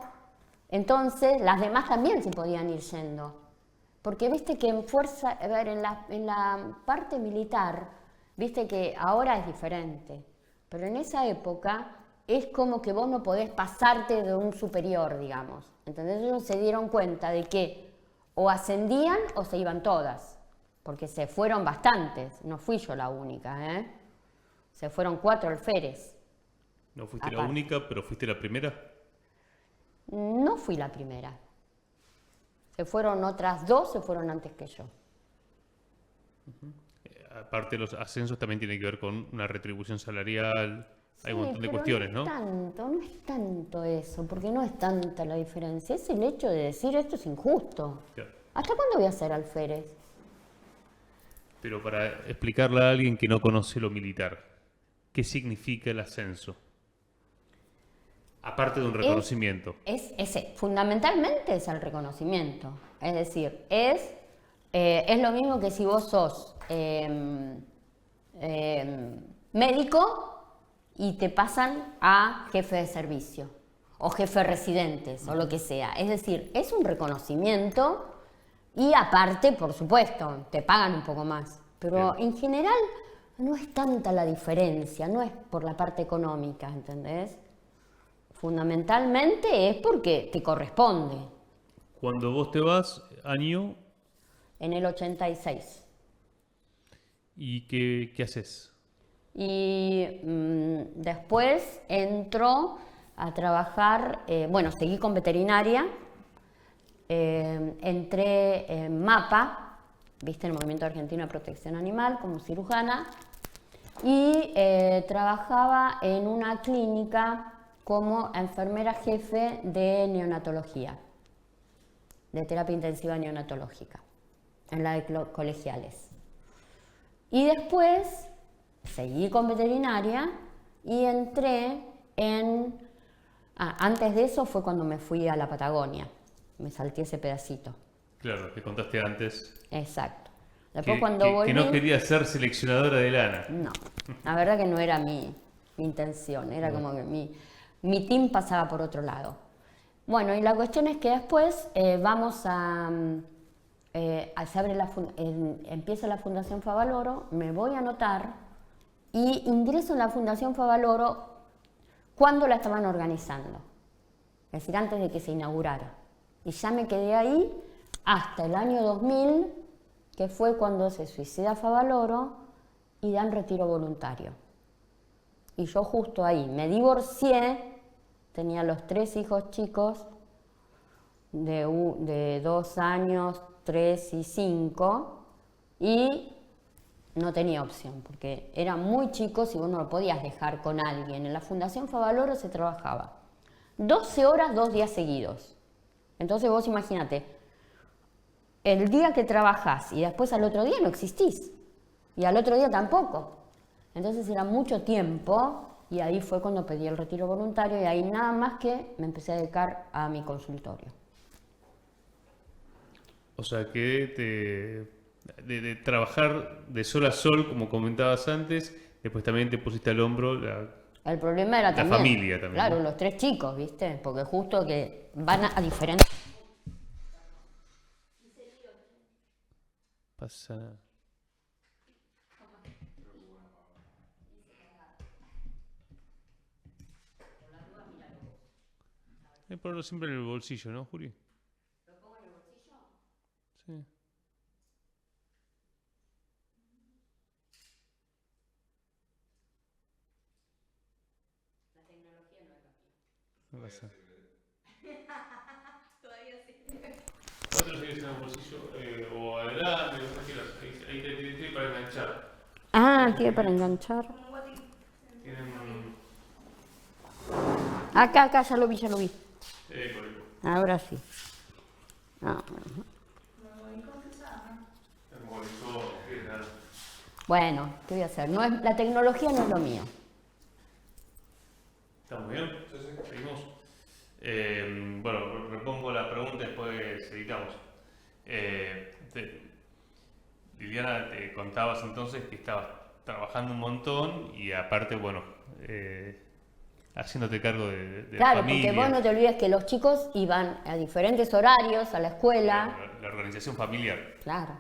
entonces las demás también se podían ir yendo. Porque viste que en fuerza, a ver, en la parte militar, viste que ahora es diferente. Pero en esa época es como que vos no podés pasarte de un superior, digamos. Entonces ellos se dieron cuenta de que o ascendían o se iban todas. Porque se fueron bastantes, no fui yo la única, ¿eh? Se fueron 4 alférez. No fuiste la Aparte. única, pero fuiste la primera. No fui la primera. Se fueron otras 2, se fueron antes que yo. Aparte, los ascensos también tienen que ver con una retribución salarial. Hay un montón de pero cuestiones, ¿no? No es tanto eso, porque no es tanta la diferencia. Es el hecho de decir esto es injusto. Claro. ¿Hasta cuándo voy a ser alférez? Pero para explicarle a alguien que no conoce lo militar, ¿qué significa el ascenso? Aparte de un reconocimiento. Fundamentalmente es el reconocimiento. Es decir, es lo mismo que si vos sos médico y te pasan a jefe de servicio o jefe de residentes o lo que sea. Es decir, es un reconocimiento y aparte, por supuesto, te pagan un poco más. Pero Bien. en general no es tanta la diferencia, no es por la parte económica, ¿entendés? Fundamentalmente es porque te corresponde. Cuando vos te vas, año, En el 86. ¿y qué haces? Y después entró a trabajar, seguí con veterinaria, entré en MAPA, viste, el Movimiento Argentino de Protección Animal, como cirujana, y trabajaba en una clínica como enfermera jefe de neonatología, de terapia intensiva neonatológica, en la de colegiales. Y después seguí con veterinaria y entré en... antes de eso fue cuando me fui a la Patagonia, me salté ese pedacito. Claro, que contaste antes. Exacto. Después cuando volví... que no quería ser seleccionadora de lana. No, la verdad que no era mi intención, era como que mi team pasaba por otro lado. Bueno, y la cuestión es que después vamos a se abre empieza la Fundación Favaloro, me voy a anotar y ingreso en la Fundación Favaloro cuando la estaban organizando, es decir, antes de que se inaugurara. Y ya me quedé ahí hasta el año 2000, que fue cuando se suicida Favaloro y dan retiro voluntario. Y yo justo ahí me tenía los 3 hijos chicos de 2 años, 3 y 5, y no tenía opción, porque eran muy chicos y vos no lo podías dejar con alguien. En la Fundación Favaloro se trabajaba 12 horas, 2 días seguidos. Entonces vos imagínate, el día que trabajás y después al otro día no existís, y al otro día tampoco. Entonces era mucho tiempo, y ahí fue cuando pedí el retiro voluntario, y ahí nada más que me empecé a dedicar a mi consultorio. O sea que de trabajar de sol a sol, como comentabas antes, después también te pusiste al hombro el problema era la familia también. Claro, ¿no? los 3 chicos, ¿viste? Porque justo que van a diferentes... Pasa... Ponerlo siempre en el bolsillo, ¿no, Juli? ¿Lo pongo en el bolsillo? Sí. La tecnología no es lo mío. No pasa. Todavía sí. ¿Cuántos seguís en el bolsillo? O adelante, lo que quieras. Ahí te para enganchar. Ah, tiene para enganchar. Tienen... Acá, ya lo vi. Correcto. Ahora sí. Bueno, ¿qué voy a hacer? La tecnología no es lo mío. ¿Estamos bien? Seguimos. Bueno, repongo la pregunta y después editamos. Liliana, te contabas entonces que estabas trabajando un montón y aparte, bueno, haciéndote cargo de Claro, la familia. porque vos no te olvides que los chicos iban a diferentes horarios a la escuela. La organización familiar. Claro.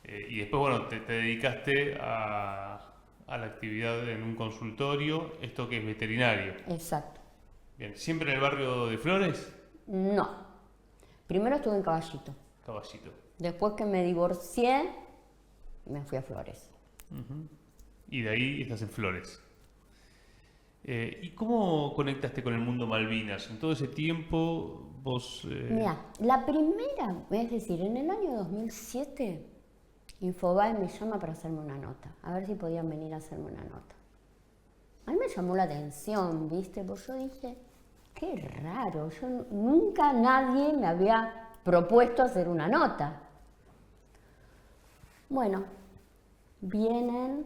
Y después, bueno, te dedicaste a la actividad en un consultorio, esto que es veterinario. Exacto. Bien, ¿siempre en el barrio de Flores? No. Primero estuve en Caballito. Caballito. Después que me divorcié, me fui a Flores. Y de ahí estás en Flores. ¿Y cómo conectaste con el mundo Malvinas? En todo ese tiempo vos... Mira, la primera, es decir, en el año 2007, Infobae me llama para hacerme una nota, a ver si podían venir a hacerme una nota. A mí me llamó la atención, ¿viste? Porque yo dije, qué raro, nunca nadie me había propuesto hacer una nota. Bueno, vienen,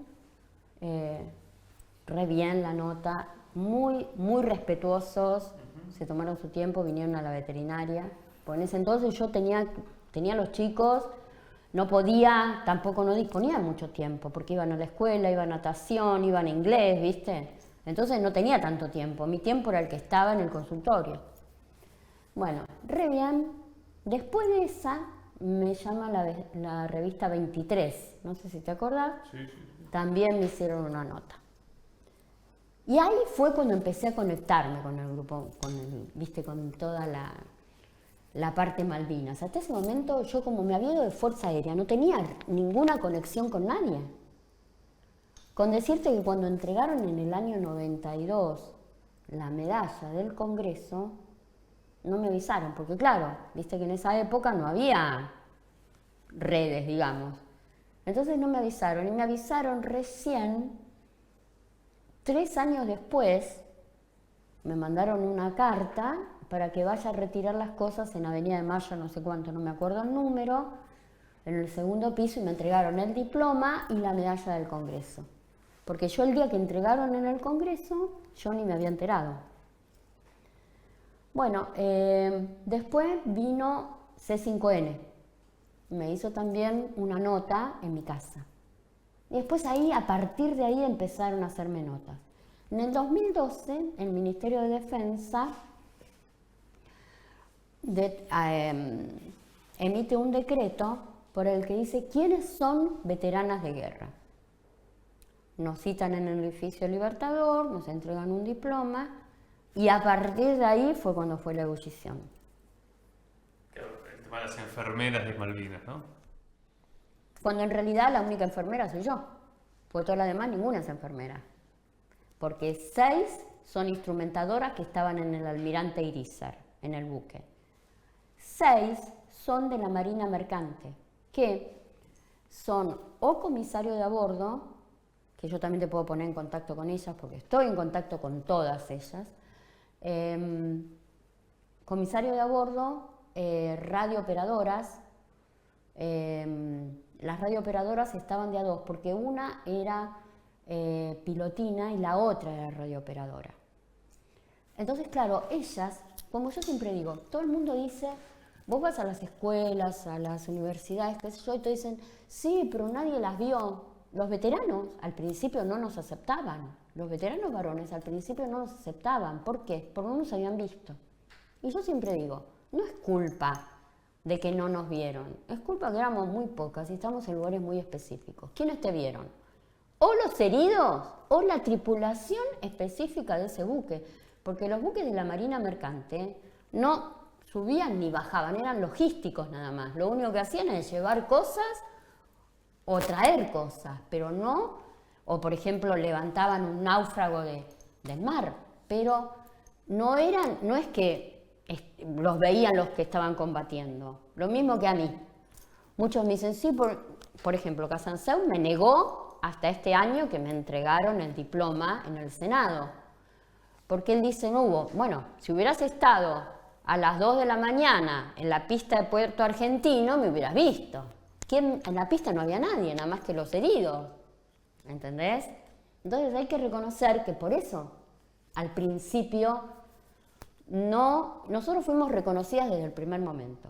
re bien la nota, muy respetuosos, se tomaron su tiempo, vinieron a la veterinaria. Pues en ese entonces yo tenía los chicos, no podía, tampoco no disponía de mucho tiempo, porque iban a la escuela, iban a natación, iban a inglés, ¿viste? Entonces no tenía tanto tiempo, mi tiempo era el que estaba en el consultorio. Bueno, re bien. Después de esa, me llama la revista 23, no sé si te acordás, Sí. También me hicieron una nota. Y ahí fue cuando empecé a conectarme con el grupo, con toda la parte Malvinas. Hasta ese momento yo, como me había ido de Fuerza Aérea, no tenía ninguna conexión con nadie. Con decirte que cuando entregaron en el año 92 la medalla del Congreso, no me avisaron, porque claro, viste que en esa época no había redes, digamos. Entonces no me avisaron, y me avisaron recién 3 años después. Me mandaron una carta para que vaya a retirar las cosas en Avenida de Mayo, no sé cuánto, no me acuerdo el número, en el 2.º piso, y me entregaron el diploma y la medalla del Congreso. Porque yo el día que entregaron en el Congreso, yo ni me había enterado. Bueno, después vino C5N. Me hizo también una nota en mi casa. Y después ahí, a partir de ahí, empezaron a hacerme notas. En el 2012, el Ministerio de Defensa emite un decreto por el que dice quiénes son veteranas de guerra. Nos citan en el edificio Libertador, nos entregan un diploma y a partir de ahí fue cuando fue la ebullición. El tema de las enfermeras de Malvinas, ¿no? Cuando en realidad la única enfermera soy yo, porque todas las demás ninguna es enfermera. Porque 6 son instrumentadoras que estaban en el Almirante Irizar, en el buque. 6 son de la Marina Mercante, que son o comisario de a bordo, que yo también te puedo poner en contacto con ellas, porque estoy en contacto con todas ellas, comisario de a bordo, radiooperadoras. Las radiooperadoras estaban de a 2, porque una era pilotina y la otra era radiooperadora. Entonces, claro, ellas, como yo siempre digo, todo el mundo dice, vos vas a las escuelas, a las universidades, qué sé yo, y te dicen, sí, pero nadie las vio. Los veteranos al principio no nos aceptaban. Los veteranos varones al principio no nos aceptaban. ¿Por qué? Porque no nos habían visto. Y yo siempre digo, no es culpa de que no nos vieron, es culpa que éramos muy pocas y estamos en lugares muy específicos. ¿Quiénes te vieron? O los heridos o la tripulación específica de ese buque, porque los buques de la Marina Mercante no subían ni bajaban, eran logísticos nada más. Lo único que hacían es llevar cosas o traer cosas, pero no, o por ejemplo levantaban un náufrago del mar, pero no es que los veían los que estaban combatiendo, lo mismo que a mí. Muchos me dicen, sí, por ejemplo, Casanseu me negó hasta este año que me entregaron el diploma en el Senado, porque él dice, no hubo, bueno, si hubieras estado a las 2 de la mañana en la pista de Puerto Argentino, me hubieras visto. En la pista no había nadie, nada más que los heridos, ¿entendés? Entonces hay que reconocer que por eso, al principio, nosotros fuimos reconocidas desde el primer momento.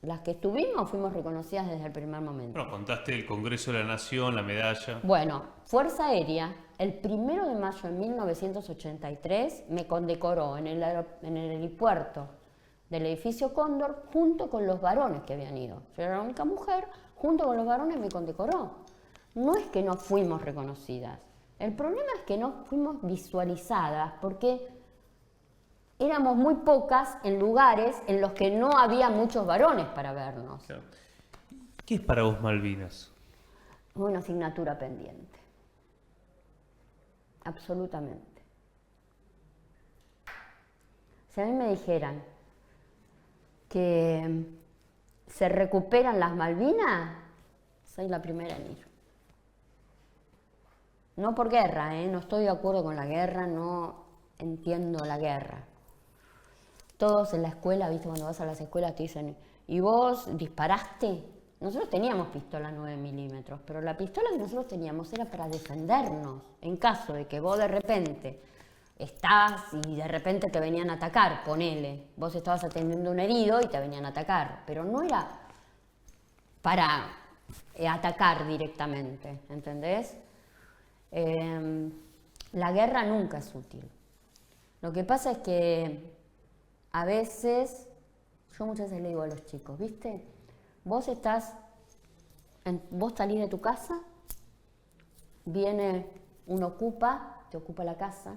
Las que estuvimos fuimos reconocidas desde el primer momento. Bueno, contaste el Congreso de la Nación, la medalla. Bueno, Fuerza Aérea, el 1 de mayo de 1983, me condecoró en el helipuerto del edificio Cóndor junto con los varones que habían ido. Yo era la única mujer, junto con los varones me condecoró. No es que no fuimos reconocidas, el problema es que no fuimos visualizadas porque éramos muy pocas en lugares en los que no había muchos varones para vernos. Claro. ¿Qué es para vos Malvinas? Una asignatura pendiente. Absolutamente. Si a mí me dijeran que se recuperan las Malvinas, soy la primera en ir. No por guerra, no estoy de acuerdo con la guerra, no entiendo la guerra. Todos en la escuela, ¿viste? Cuando vas a las escuelas te dicen, ¿y vos disparaste? Nosotros teníamos pistola 9 milímetros, pero la pistola que nosotros teníamos era para defendernos. En caso de que vos de repente estás y de repente te venían a atacar, ponele. Vos estabas atendiendo a un herido y te venían a atacar, pero no era para atacar directamente, ¿entendés? La guerra nunca es útil. Lo que pasa es que a veces, yo muchas veces le digo a los chicos, ¿viste? Vos salís de tu casa, viene un ocupa, te ocupa la casa.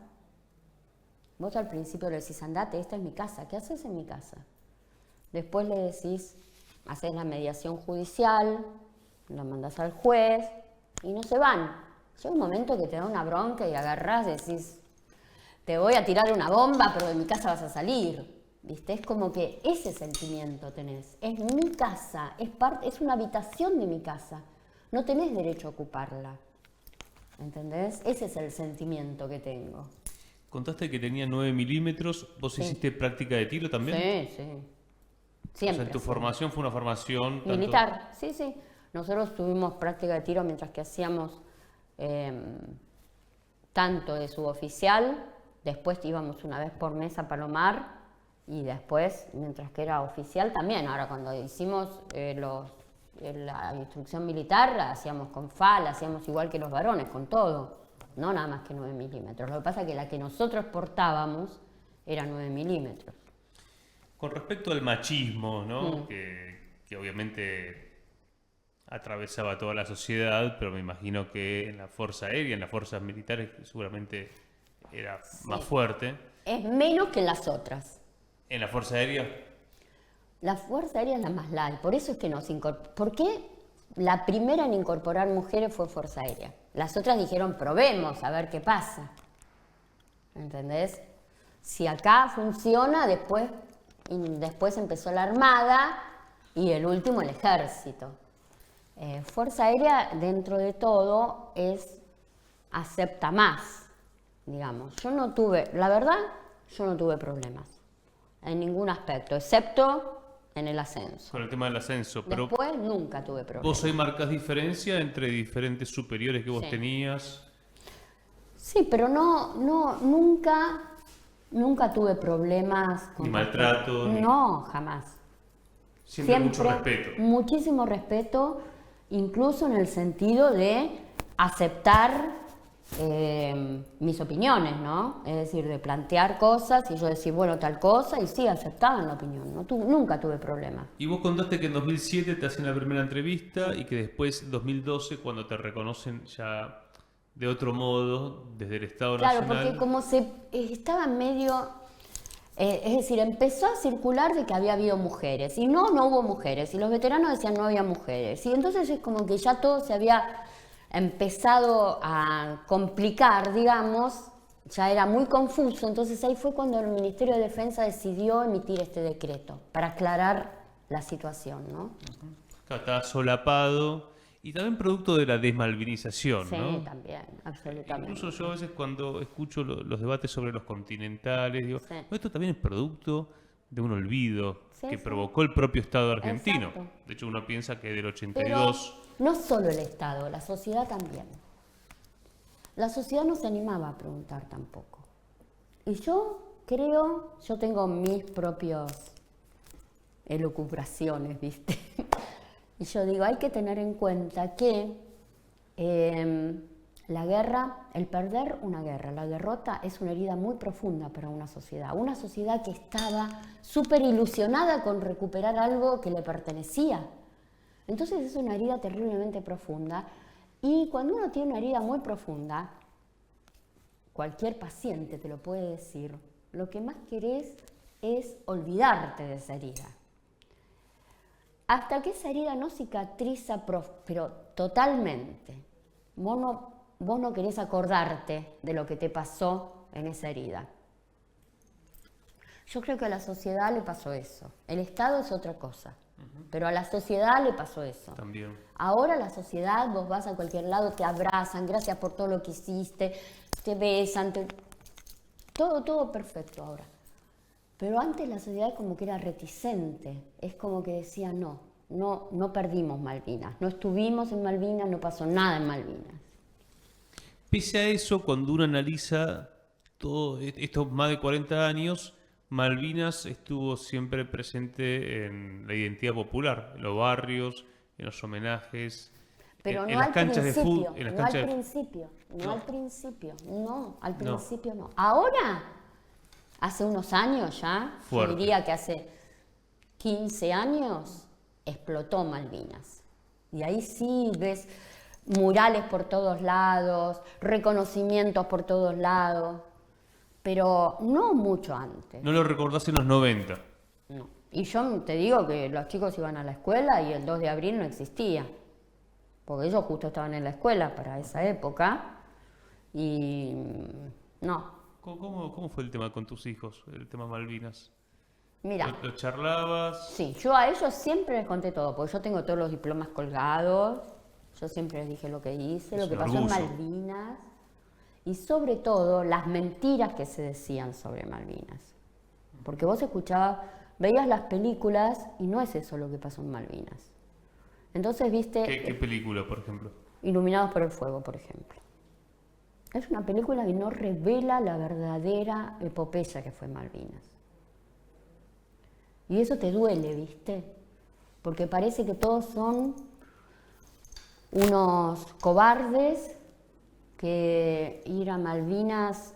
Vos al principio le decís, andate, esta es mi casa, ¿qué haces en mi casa? Después le decís, haces la mediación judicial, la mandás al juez y no se van. Llega un momento que te da una bronca y agarrás y decís, te voy a tirar una bomba, pero de mi casa vas a salir. ¿Viste? Es como que ese sentimiento tenés. Es mi casa, es una habitación de mi casa. No tenés derecho a ocuparla. ¿Entendés? Ese es el sentimiento que tengo. Contaste que tenía 9 milímetros. ¿Vos hiciste práctica de tiro también? Sí. Siempre. O sea, tu formación fue una formación... militar, sí. Nosotros tuvimos práctica de tiro mientras que hacíamos tanto de suboficial, después íbamos una vez por mes a Palomar, Y después, mientras que era oficial, también. Ahora, cuando hicimos la instrucción militar, la hacíamos con FAL, hacíamos igual que los varones, con todo. No nada más que 9 milímetros. Lo que pasa es que la que nosotros portábamos era 9 milímetros. Con respecto al machismo, ¿no? Que obviamente atravesaba toda la sociedad, pero me imagino que en la Fuerza Aérea, en las fuerzas militares, seguramente era más fuerte. Es menos que las otras. En la Fuerza Aérea, La Fuerza Aérea es la más light, por eso es que nos incorporó. ¿Por qué la primera en incorporar mujeres fue Fuerza Aérea? Las otras dijeron, probemos, a ver qué pasa. ¿Entendés? Si acá funciona, después empezó la Armada y el último el Ejército. Fuerza Aérea, dentro de todo, acepta más, digamos. La verdad, yo no tuve problemas en ningún aspecto, excepto en el ascenso. con el tema del ascenso, pero Después nunca tuve problemas. ¿vos ahí marcás diferencia entre diferentes superiores que vos Sí. tenías? Sí, pero nunca tuve problemas. Ni maltrato, ni- No, jamás. Siempre mucho respeto. Muchísimo respeto, incluso en el sentido de aceptar mis opiniones, ¿no? Es decir, de plantear cosas y yo decir, bueno, tal cosa, y sí, aceptaban la opinión. Nunca tuve problemas. Y vos contaste que en 2007 te hacen la primera entrevista y que después, 2012, cuando te reconocen ya de otro modo, desde el Estado Claro, Nacional... porque como estaba medio... es decir, empezó a circular de que había habido mujeres, y no hubo mujeres, y los veteranos decían no había mujeres, y entonces es como que ya todo se había empezado a complicar, digamos, ya era muy confuso, entonces ahí fue cuando el Ministerio de Defensa decidió emitir este decreto, para aclarar la situación, ¿no? Claro, estaba solapado y también producto de la desmalvinización, Sí, ¿no? también, absolutamente. Incluso yo a veces cuando escucho los debates sobre los continentales, digo, Sí. esto también es producto de un olvido Sí, que sí. provocó el propio Estado argentino. Exacto. De hecho, uno piensa que del Pero 82... no solo el Estado, la sociedad también. La sociedad no se animaba a preguntar tampoco. Y yo tengo mis propios elucubraciones, ¿viste? Y yo digo, hay que tener en cuenta que la guerra, el perder una guerra, la derrota es una herida muy profunda para una sociedad que estaba súper ilusionada con recuperar algo que le pertenecía. Entonces es una herida terriblemente profunda y cuando uno tiene una herida muy profunda, cualquier paciente te lo puede decir, lo que más querés es olvidarte de esa herida. Hasta que esa herida no cicatriza, pero totalmente, vos no querés acordarte de lo que te pasó en esa herida. Yo creo que a la sociedad le pasó eso. El Estado es otra cosa, pero a la sociedad le pasó eso. También. Ahora la sociedad, vos vas a cualquier lado, te abrazan, gracias por todo lo que hiciste, te besan, todo perfecto ahora. Pero antes la sociedad como que era reticente, es como que decía no perdimos Malvinas, no estuvimos en Malvinas, no pasó nada en Malvinas. Pese a eso, cuando uno analiza todos estos más de 40 años, Malvinas estuvo siempre presente en la identidad popular, en los barrios, en los homenajes, Pero en no las al canchas de principio, fútbol. En las no canchas al de... principio, No. al principio no. Ahora, hace unos años ya, Fuerte. yo diría que hace 15 años, explotó Malvinas. Y ahí sí ves murales por todos lados, reconocimientos por todos lados, pero no mucho antes. No lo recordás en los 90. No. Y yo te digo que los chicos iban a la escuela y el 2 de abril no existía, porque ellos justo estaban en la escuela para esa época y no. ¿Cómo fue el tema con tus hijos, el tema Malvinas? Mira, ¿Lo charlabas? sí, yo a ellos siempre les conté todo, porque yo tengo todos los diplomas colgados, yo siempre les dije lo que hice, Es lo que un pasó en orgullo. Malvinas y sobre todo las mentiras que se decían sobre Malvinas. Porque vos escuchabas, veías las películas y no es eso lo que pasó en Malvinas. Entonces, viste, ¿Qué película, por ejemplo? Iluminados por el fuego, por ejemplo. Es una película que no revela la verdadera epopeya que fue Malvinas. Y eso te duele, ¿viste? Porque parece que todos son unos cobardes, que ir a Malvinas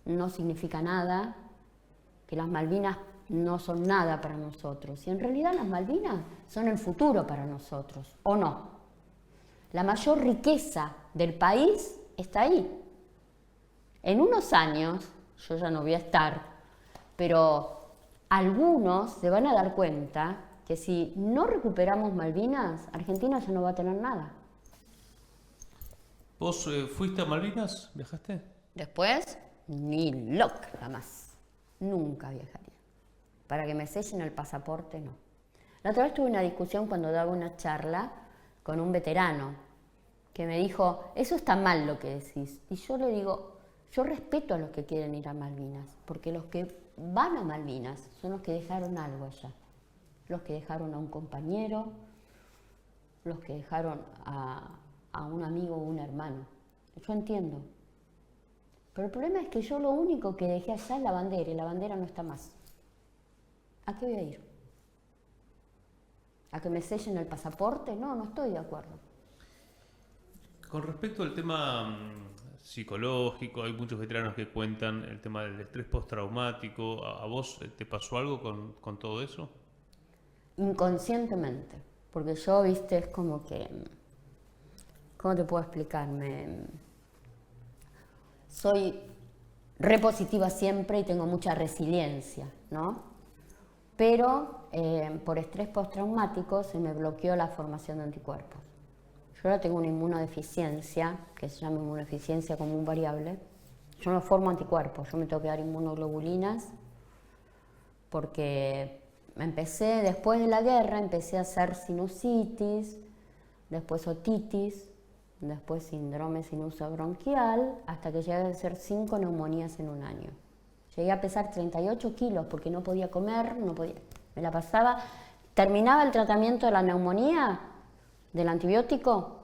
no significa nada, que las Malvinas no son nada para nosotros. Y en realidad las Malvinas son el futuro para nosotros, ¿o no? La mayor riqueza del país está ahí. En unos años, yo ya no voy a estar, pero algunos se van a dar cuenta que si no recuperamos Malvinas, Argentina ya no va a tener nada. ¿Vos fuiste a Malvinas? ¿Viajaste? Después, ni loca más. Nunca viajaría. Para que me sellen el pasaporte, no. La otra vez tuve una discusión cuando daba una charla con un veterano que me dijo, eso está mal lo que decís. Y yo le digo, yo respeto a los que quieren ir a Malvinas, porque los que van a Malvinas son los que dejaron algo allá. Los que dejaron a un compañero, los que dejaron a un amigo o un hermano. Yo entiendo. Pero el problema es que yo lo único que dejé allá es la bandera, y la bandera no está más. ¿A qué voy a ir? ¿A que me sellen el pasaporte? No, no estoy de acuerdo. Con respecto al tema psicológico, hay muchos veteranos que cuentan el tema del estrés postraumático. ¿A vos te pasó algo con todo eso? Inconscientemente, porque yo, viste, es como que, ¿cómo te puedo explicar? Soy repositiva siempre y tengo mucha resiliencia, ¿no? Pero por estrés postraumático se me bloqueó la formación de anticuerpos. Yo ahora tengo una inmunodeficiencia, que se llama inmunodeficiencia común variable. Yo no formo anticuerpos, yo me tengo que dar inmunoglobulinas porque después de la guerra, empecé a hacer sinusitis, después otitis, después síndrome sinuso bronquial, hasta que llegué a hacer 5 neumonías en un año. Llegué a pesar 38 kilos porque no podía comer, me la pasaba. Terminaba el tratamiento de la neumonía, del antibiótico,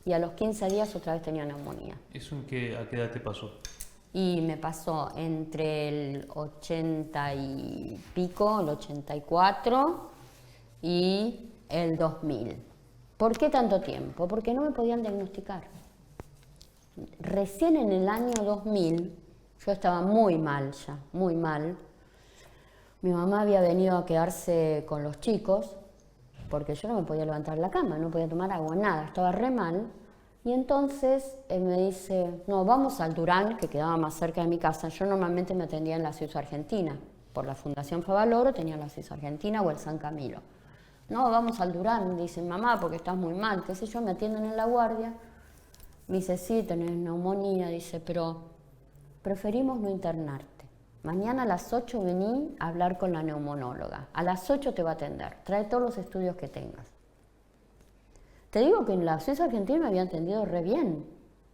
y a los 15 días otra vez tenía neumonía. ¿Eso a qué edad te pasó? Y me pasó entre el 80 y pico, el 84 y el 2000. ¿Por qué tanto tiempo? Porque no me podían diagnosticar. Recién en el año 2000, yo estaba muy mal ya, muy mal. Mi mamá había venido a quedarse con los chicos, porque yo no me podía levantar de la cama, no podía tomar agua, nada, estaba re mal. Y entonces me dice, no, vamos al Durán, que quedaba más cerca de mi casa. Yo normalmente me atendía en la Suiza Argentina. Por la Fundación Favaloro tenía la Suiza Argentina o el San Camilo. No, vamos al Durán, dice mamá, porque estás muy mal, qué sé yo, me atienden en la guardia. Me dice, sí, tenés neumonía, dice, pero preferimos no internarte. Mañana a las 8 vení a hablar con la neumonóloga. A las 8 te va a atender, trae todos los estudios que tengas. Te digo que en la Suiza Argentina me había atendido re bien.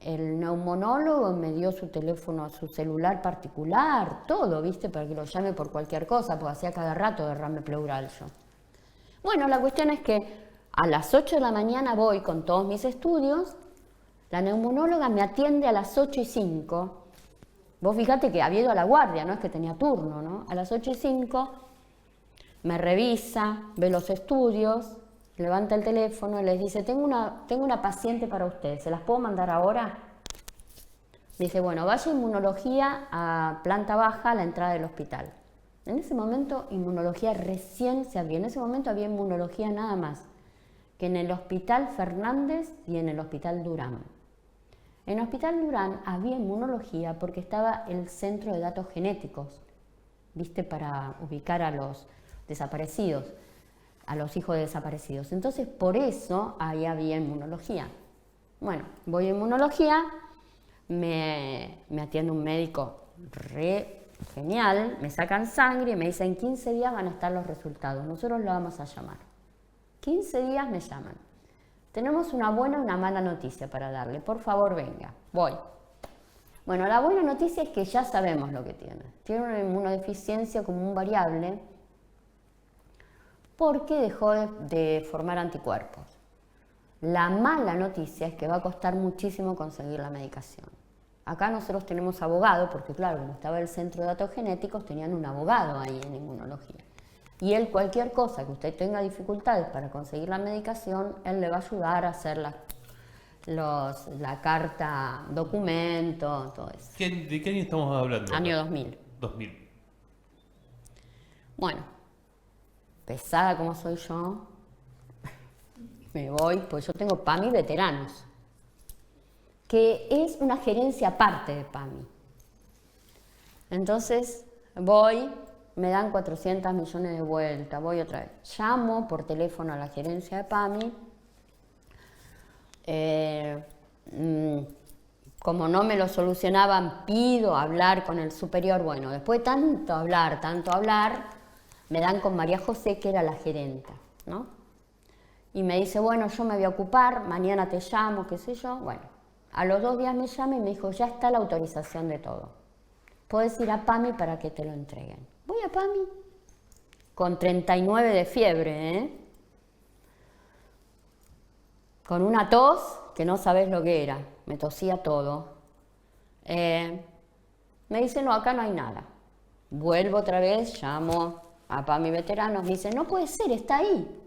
El neumonólogo me dio su teléfono, su celular particular, todo, ¿viste? Para que lo llame por cualquier cosa, porque hacía cada rato derrame pleural yo. Bueno, la cuestión es que a las 8 de la mañana voy con todos mis estudios, la neumonóloga me atiende a las 8:05. Vos fíjate que había ido a la guardia, no es que tenía turno, ¿no? A las 8:05 me revisa, ve los estudios, levanta el teléfono y les dice, tengo una paciente para ustedes, ¿se las puedo mandar ahora? Dice, bueno, vaya a inmunología a planta baja a la entrada del hospital. En ese momento inmunología recién se abrió, en ese momento había inmunología nada más que en el Hospital Fernández y en el Hospital Durán. En el Hospital Durán había inmunología porque estaba el centro de datos genéticos, ¿viste? Para ubicar a los desaparecidos, a los hijos de desaparecidos. Entonces, por eso ahí había inmunología. Bueno, voy a inmunología, me atiende un médico re genial, me sacan sangre y me dicen, en 15 días van a estar los resultados, nosotros lo vamos a llamar. 15 días me llaman. Tenemos una buena y una mala noticia para darle, por favor venga, voy. Bueno, la buena noticia es que ya sabemos lo que tiene. Tiene una inmunodeficiencia común variable porque dejó de formar anticuerpos. La mala noticia es que va a costar muchísimo conseguir la medicación. Acá nosotros tenemos abogado, porque claro, como estaba el centro de datos genéticos, tenían un abogado ahí en inmunología. Y él, cualquier cosa que usted tenga dificultades para conseguir la medicación, él le va a ayudar a hacer la carta, documento, todo eso. ¿De qué año estamos hablando? Año 2000. 2000. Bueno, pesada como soy yo, me voy, pues yo tengo PAMI Veteranos, que es una gerencia aparte de PAMI. Entonces voy, me dan 400 millones de vueltas, voy otra vez. Llamo por teléfono a la gerencia de PAMI. Como no me lo solucionaban, pido hablar con el superior. Bueno, después de tanto hablar, me dan con María José, que era la gerenta, ¿no? Y me dice, bueno, yo me voy a ocupar, mañana te llamo, qué sé yo. Bueno, a los 2 días me llama y me dijo, ya está la autorización de todo. Puedes ir a PAMI para que te lo entreguen. Voy a PAMI con 39 de fiebre, ¿eh? Con una tos que no sabes lo que era, me tosía todo. Me dice, no, acá no hay nada. Vuelvo otra vez, llamo a PAMI Veteranos, me dice, no puede ser, está ahí.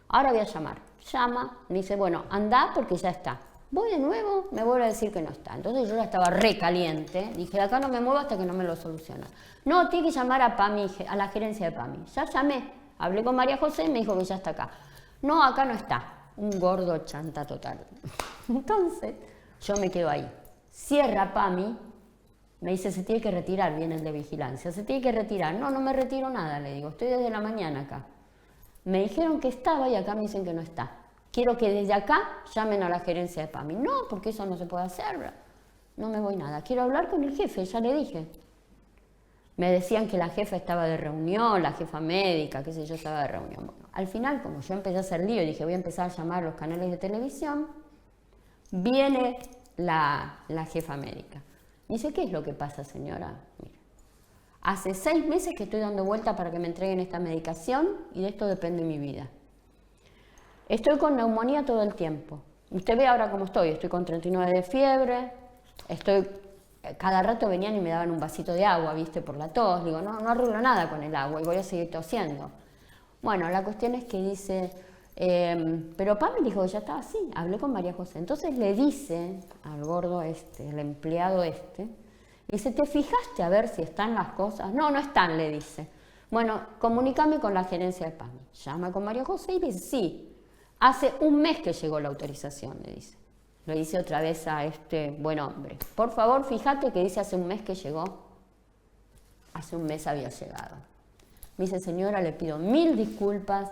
Ahora voy a llamar. Llama, me dice, bueno, anda porque ya está. Voy de nuevo, me vuelve a decir que no está. Entonces yo ya estaba re caliente, dije, de acá no me muevo hasta que no me lo soluciona. No, tiene que llamar a PAMI, a la gerencia de PAMI. Ya llamé, hablé con María José y me dijo que ya está acá. No, acá no está. Un gordo chanta total. Entonces, yo me quedo ahí. Cierra PAMI, me dice, se tiene que retirar, viene el de vigilancia. Se tiene que retirar. No, no me retiro nada, le digo, estoy desde la mañana acá. Me dijeron que estaba y acá me dicen que no está. Quiero que desde acá llamen a la gerencia de PAMI. No, porque eso no se puede hacer. No me voy nada. Quiero hablar con el jefe, ya le dije. Me decían que la jefa estaba de reunión, la jefa médica, qué sé yo, estaba de reunión. Bueno, al final, como yo empecé a hacer lío y dije, voy a empezar a llamar a los canales de televisión, viene la jefa médica. Me dice, ¿qué es lo que pasa, señora? Mira, hace 6 meses que estoy dando vuelta para que me entreguen esta medicación y de esto depende mi vida. Estoy con neumonía todo el tiempo. Usted ve ahora cómo estoy con 39 de fiebre, cada rato venían y me daban un vasito de agua, ¿viste? Por la tos. Digo, no arreglo nada con el agua y voy a seguir tosiendo. Bueno, la cuestión es que dice, pero PAMI dijo que ya estaba así. Hablé con María José. Entonces le dice al gordo este, el empleado este, dice, ¿te fijaste a ver si están las cosas? No, no están, le dice. Bueno, comunícame con la gerencia de PAMI. Llama con María José y dice, sí. Hace 1 mes que llegó la autorización, le dice. Le dice otra vez a este buen hombre. Por favor, fíjate que dice hace 1 mes que llegó. Hace 1 mes había llegado. Me dice, señora, le pido 1000 disculpas.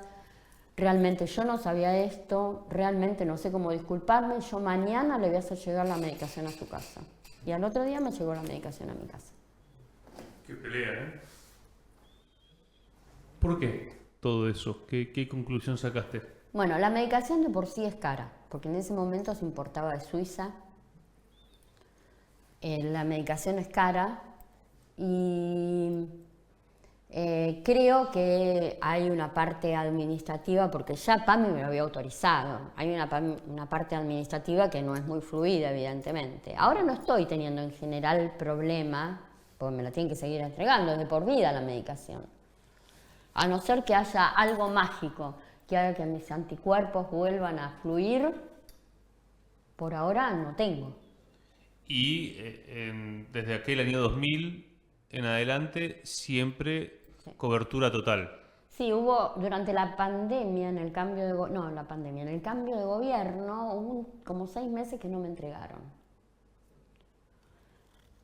Realmente yo no sabía esto. Realmente no sé cómo disculparme. Yo mañana le voy a hacer llegar la medicación a su casa. Y al otro día me llegó la medicación a mi casa. Qué pelea, ¿eh? ¿Por qué todo eso? ¿Qué conclusión sacaste? Bueno, la medicación de por sí es cara, porque en ese momento se importaba de Suiza. La medicación es cara y creo que hay una parte administrativa, porque ya PAMI me lo había autorizado. Hay una parte administrativa que no es muy fluida, evidentemente. Ahora no estoy teniendo en general problema, porque me la tienen que seguir entregando, es de por vida la medicación. A no ser que haya algo mágico que haga que mis anticuerpos vuelvan a fluir, por ahora no tengo. Y desde aquel año 2000 en adelante, siempre sí. Cobertura total. Sí, hubo durante la pandemia, en el cambio de gobierno, hubo como 6 meses que no me entregaron.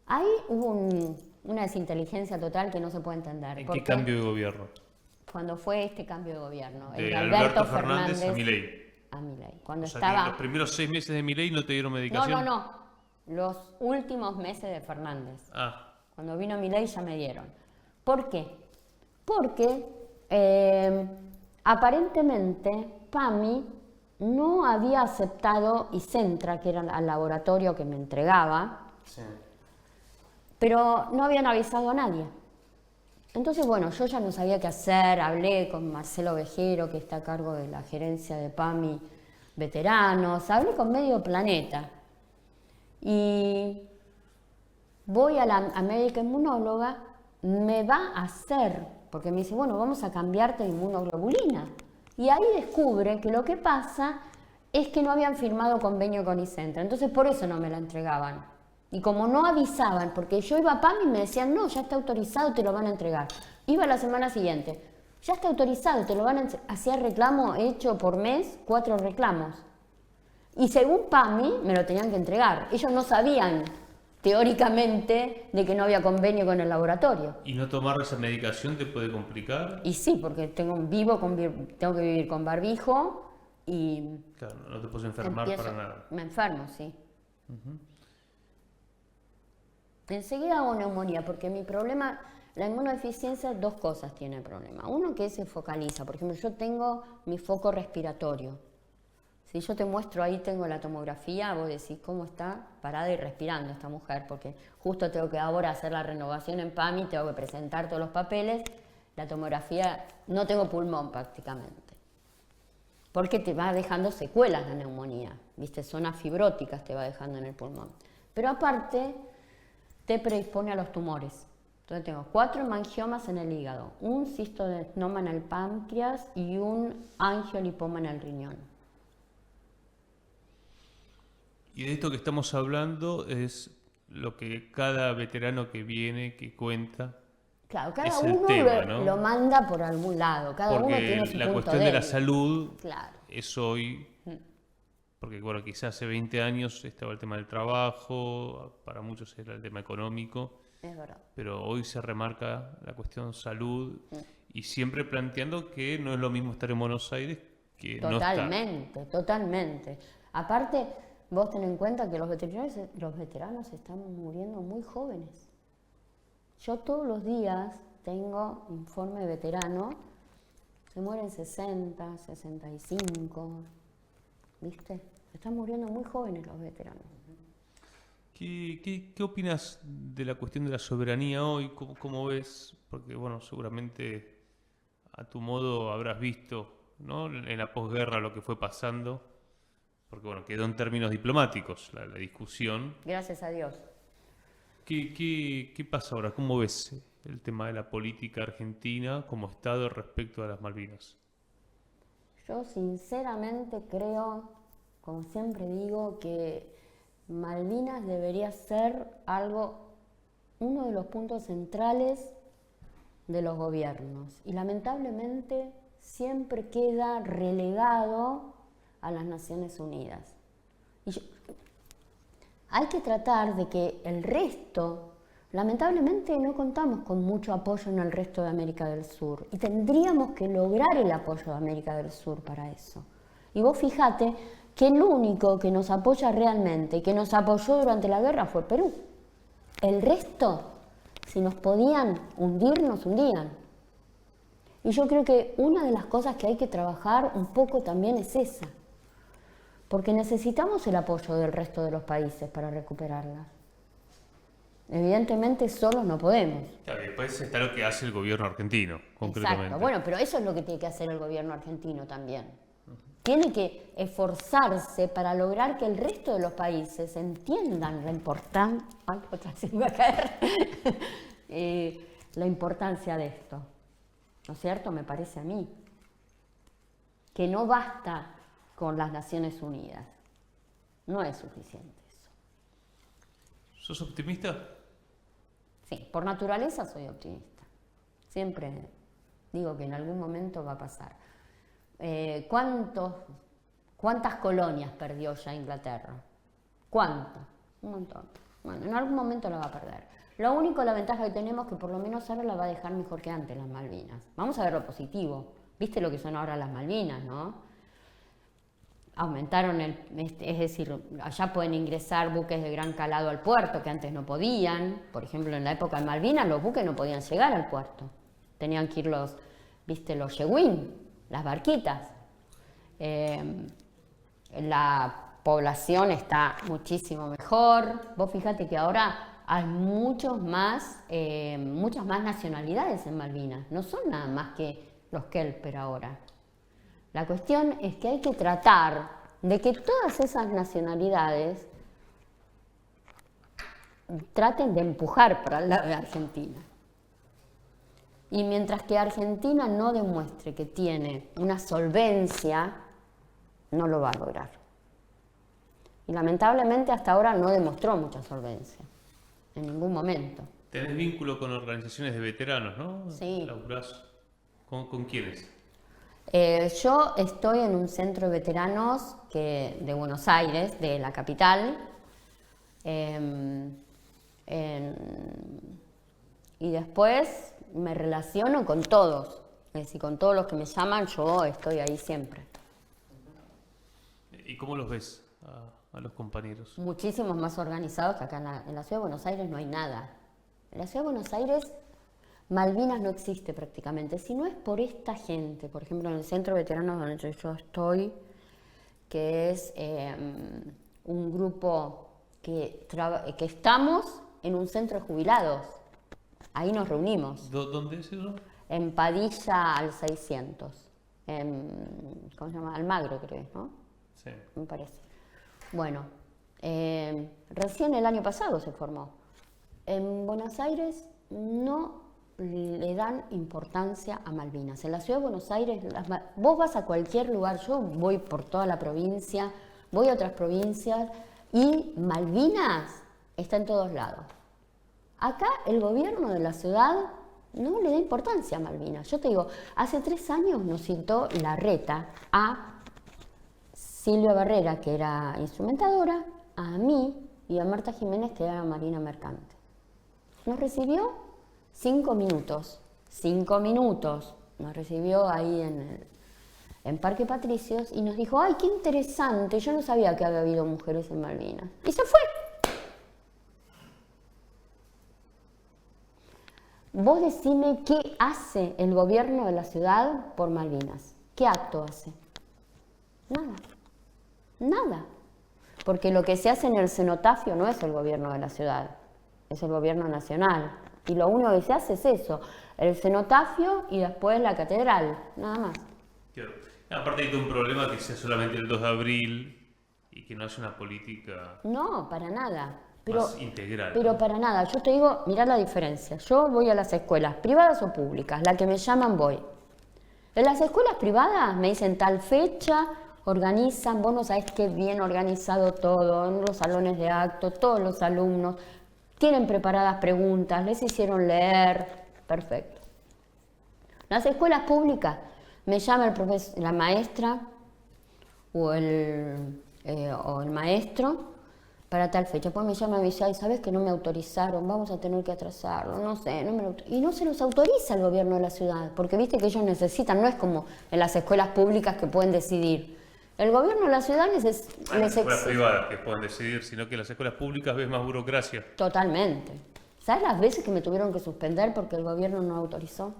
Ahí hubo una desinteligencia total que no se puede entender. ¿En qué cambio de gobierno? Cuando fue este cambio de gobierno, de Alberto Fernández a Milei. A Milei. Cuando o sea, estaba... que los primeros 6 meses de Milei no te dieron medicación. No. Los últimos meses de Fernández. Cuando vino Milei ya me dieron. ¿Por qué? Porque aparentemente PAMI no había aceptado Icentra, que era el laboratorio que me entregaba, sí. Pero no habían avisado a nadie. Entonces, bueno, yo ya no sabía qué hacer, hablé con Marcelo Vejero, que está a cargo de la gerencia de PAMI Veteranos, hablé con Medio Planeta y voy a la médica inmunóloga, me va a hacer porque me dice, bueno, vamos a cambiarte de inmunoglobulina. Y ahí descubre que lo que pasa es que no habían firmado convenio con Icentra, entonces por eso no me la entregaban. Y como no avisaban, porque yo iba a PAMI y me decían, no, ya está autorizado, te lo van a entregar. Iba la semana siguiente, ya está autorizado, te lo van a entregar. Hacía reclamo hecho por mes, 4 reclamos. Y según PAMI me lo tenían que entregar. Ellos no sabían, teóricamente, de que no había convenio con el laboratorio. ¿Y no tomar esa medicación te puede complicar? Y sí, porque tengo que vivir con barbijo y... Claro, no te puedes enfermar para nada. Me enfermo, sí. Enseguida hago neumonía, porque mi problema, la inmunodeficiencia, 2 cosas tiene el problema. Uno, que se focaliza. Por ejemplo, yo tengo mi foco respiratorio. Si yo te muestro ahí, tengo la tomografía, vos decís cómo está parada y respirando esta mujer, porque justo tengo que ahora hacer la renovación en PAMI, tengo que presentar todos los papeles, la tomografía, no tengo pulmón prácticamente, porque te va dejando secuelas la neumonía, ¿viste? Zonas fibróticas te va dejando en el pulmón. Pero aparte, te predispone a los tumores. Entonces tengo 4 hemangiomas en el hígado, un cistoadenoma en el páncreas y un angiolipoma en el riñón. Y de esto que estamos hablando es lo que cada veterano que viene, que cuenta. Claro, cada es el uno tema, ¿no? lo manda por algún lado, cada Porque uno tiene su la punto cuestión de la débil. salud Claro. es hoy, porque bueno, quizás hace 20 años estaba el tema del trabajo, para muchos era el tema económico, Es verdad. pero hoy se remarca la cuestión salud y siempre planteando que no es lo mismo estar en Buenos Aires que no estar. Totalmente, totalmente. Aparte, vos ten en cuenta que los veteranos están muriendo muy jóvenes. Yo todos los días tengo informe de veterano, se mueren 60, 65, ¿viste? Están muriendo muy jóvenes los veteranos. ¿Qué opinas de la cuestión de la soberanía hoy? ¿Cómo ves? Porque, bueno, seguramente a tu modo habrás visto, ¿no?, en la posguerra lo que fue pasando, porque, bueno, quedó en términos diplomáticos la discusión. Gracias a Dios. ¿Qué pasa ahora? ¿Cómo ves el tema de la política argentina como Estado respecto a las Malvinas? Yo sinceramente creo, como siempre digo, que Malvinas debería ser uno de los puntos centrales de los gobiernos. Y lamentablemente siempre queda relegado a las Naciones Unidas. Hay que tratar de que el resto, lamentablemente no contamos con mucho apoyo en el resto de América del Sur y tendríamos que lograr el apoyo de América del Sur para eso. Y vos fijate que el único que nos apoya realmente, que nos apoyó durante la guerra fue Perú. El resto, si nos podían hundir, nos hundían. Y yo creo que una de las cosas que hay que trabajar un poco también es esa. Porque necesitamos el apoyo del resto de los países para recuperarlas. Evidentemente solos no podemos. Claro, y después está lo que hace el gobierno argentino, concretamente. Exacto, bueno, pero eso es lo que tiene que hacer el gobierno argentino también. Tiene que esforzarse para lograr que el resto de los países entiendan la importancia... Ay, otra vez se me va a caer. La importancia de esto. ¿No es cierto? Me parece a mí. Que no basta con las Naciones Unidas. No es suficiente eso. ¿Sos optimista? Sí, por naturaleza soy optimista. Siempre digo que en algún momento va a pasar. ¿Cuántas colonias perdió ya Inglaterra? ¿Cuántas? Un montón. Bueno, en algún momento la va a perder. La ventaja que tenemos es que por lo menos ahora la va a dejar mejor que antes las Malvinas. Vamos a ver lo positivo. ¿Viste lo que son ahora las Malvinas, no? Aumentaron es decir, allá pueden ingresar buques de gran calado al puerto que antes no podían. Por ejemplo, en la época de Malvinas los buques no podían llegar al puerto. Tenían que ir los yegüín, las barquitas. La población está muchísimo mejor. Vos fíjate que ahora hay muchas más nacionalidades en Malvinas. No son nada más que los Kelper ahora. La cuestión es que hay que tratar de que todas esas nacionalidades traten de empujar para el lado de Argentina. Y mientras que Argentina no demuestre que tiene una solvencia, no lo va a lograr. Y lamentablemente hasta ahora no demostró mucha solvencia, en ningún momento. Tenés vínculo con organizaciones de veteranos, ¿no? Sí. ¿Laburás con quiénes? Yo estoy en un centro de veteranos de Buenos Aires, de la capital, y después me relaciono con todos, es decir, con todos los que me llaman, yo estoy ahí siempre. ¿Y cómo los ves a los compañeros? Muchísimos más organizados que acá en la ciudad de Buenos Aires no hay nada. En la ciudad de Buenos Aires Malvinas no existe prácticamente, si no es por esta gente, por ejemplo en el centro de veteranos donde yo estoy, que es un grupo que estamos en un centro de jubilados, ahí nos reunimos. ¿Dónde es eso? En Padilla al 600, ¿cómo se llama? Almagro creo, ¿no? Sí. Me parece. Bueno, recién el año pasado se formó. En Buenos Aires no le dan importancia a Malvinas. En la ciudad de Buenos Aires, vos vas a cualquier lugar, yo voy por toda la provincia, voy a otras provincias y Malvinas está en todos lados. Acá el gobierno de la ciudad no le da importancia a Malvinas. Yo te digo, hace 3 años nos citó Larreta a Silvia Barrera, que era instrumentadora, a mí y a Marta Jiménez, que era marina mercante. Nos recibió 5 minutos, 5 minutos. Nos recibió ahí en Parque Patricios y nos dijo, ¡ay, qué interesante! Yo no sabía que había habido mujeres en Malvinas. Y se fue. Vos decime qué hace el gobierno de la ciudad por Malvinas. ¿Qué acto hace? Nada. Nada. Porque lo que se hace en el cenotafio no es el gobierno de la ciudad, es el gobierno nacional. Y lo único que se hace es eso, el cenotafio y después la catedral, nada más. Claro. Aparte hay todo un problema que sea solamente el 2 de abril y que no haya una política No, para nada. más integral. Pero ¿no? para nada, yo te digo, mirá la diferencia. Yo voy a las escuelas privadas o públicas, la que me llaman voy. En las escuelas privadas me dicen tal fecha, organizan, vos no sabés qué bien organizado todo, en los salones de acto, todos los alumnos, tienen preparadas preguntas, les hicieron leer, perfecto. Las escuelas públicas, me llama la maestra o el maestro para tal fecha. Pues me llama y me dice, ay, ¿sabes que no me autorizaron? Vamos a tener que atrasarlo, no sé, y no se los autoriza el gobierno de la ciudad, porque viste que ellos necesitan, no es como en las escuelas públicas que pueden decidir. El gobierno de la ciudad Las escuelas privadas que pueden decidir, sino que en las escuelas públicas ves más burocracia. Totalmente. ¿Sabes las veces que me tuvieron que suspender porque el gobierno no autorizó?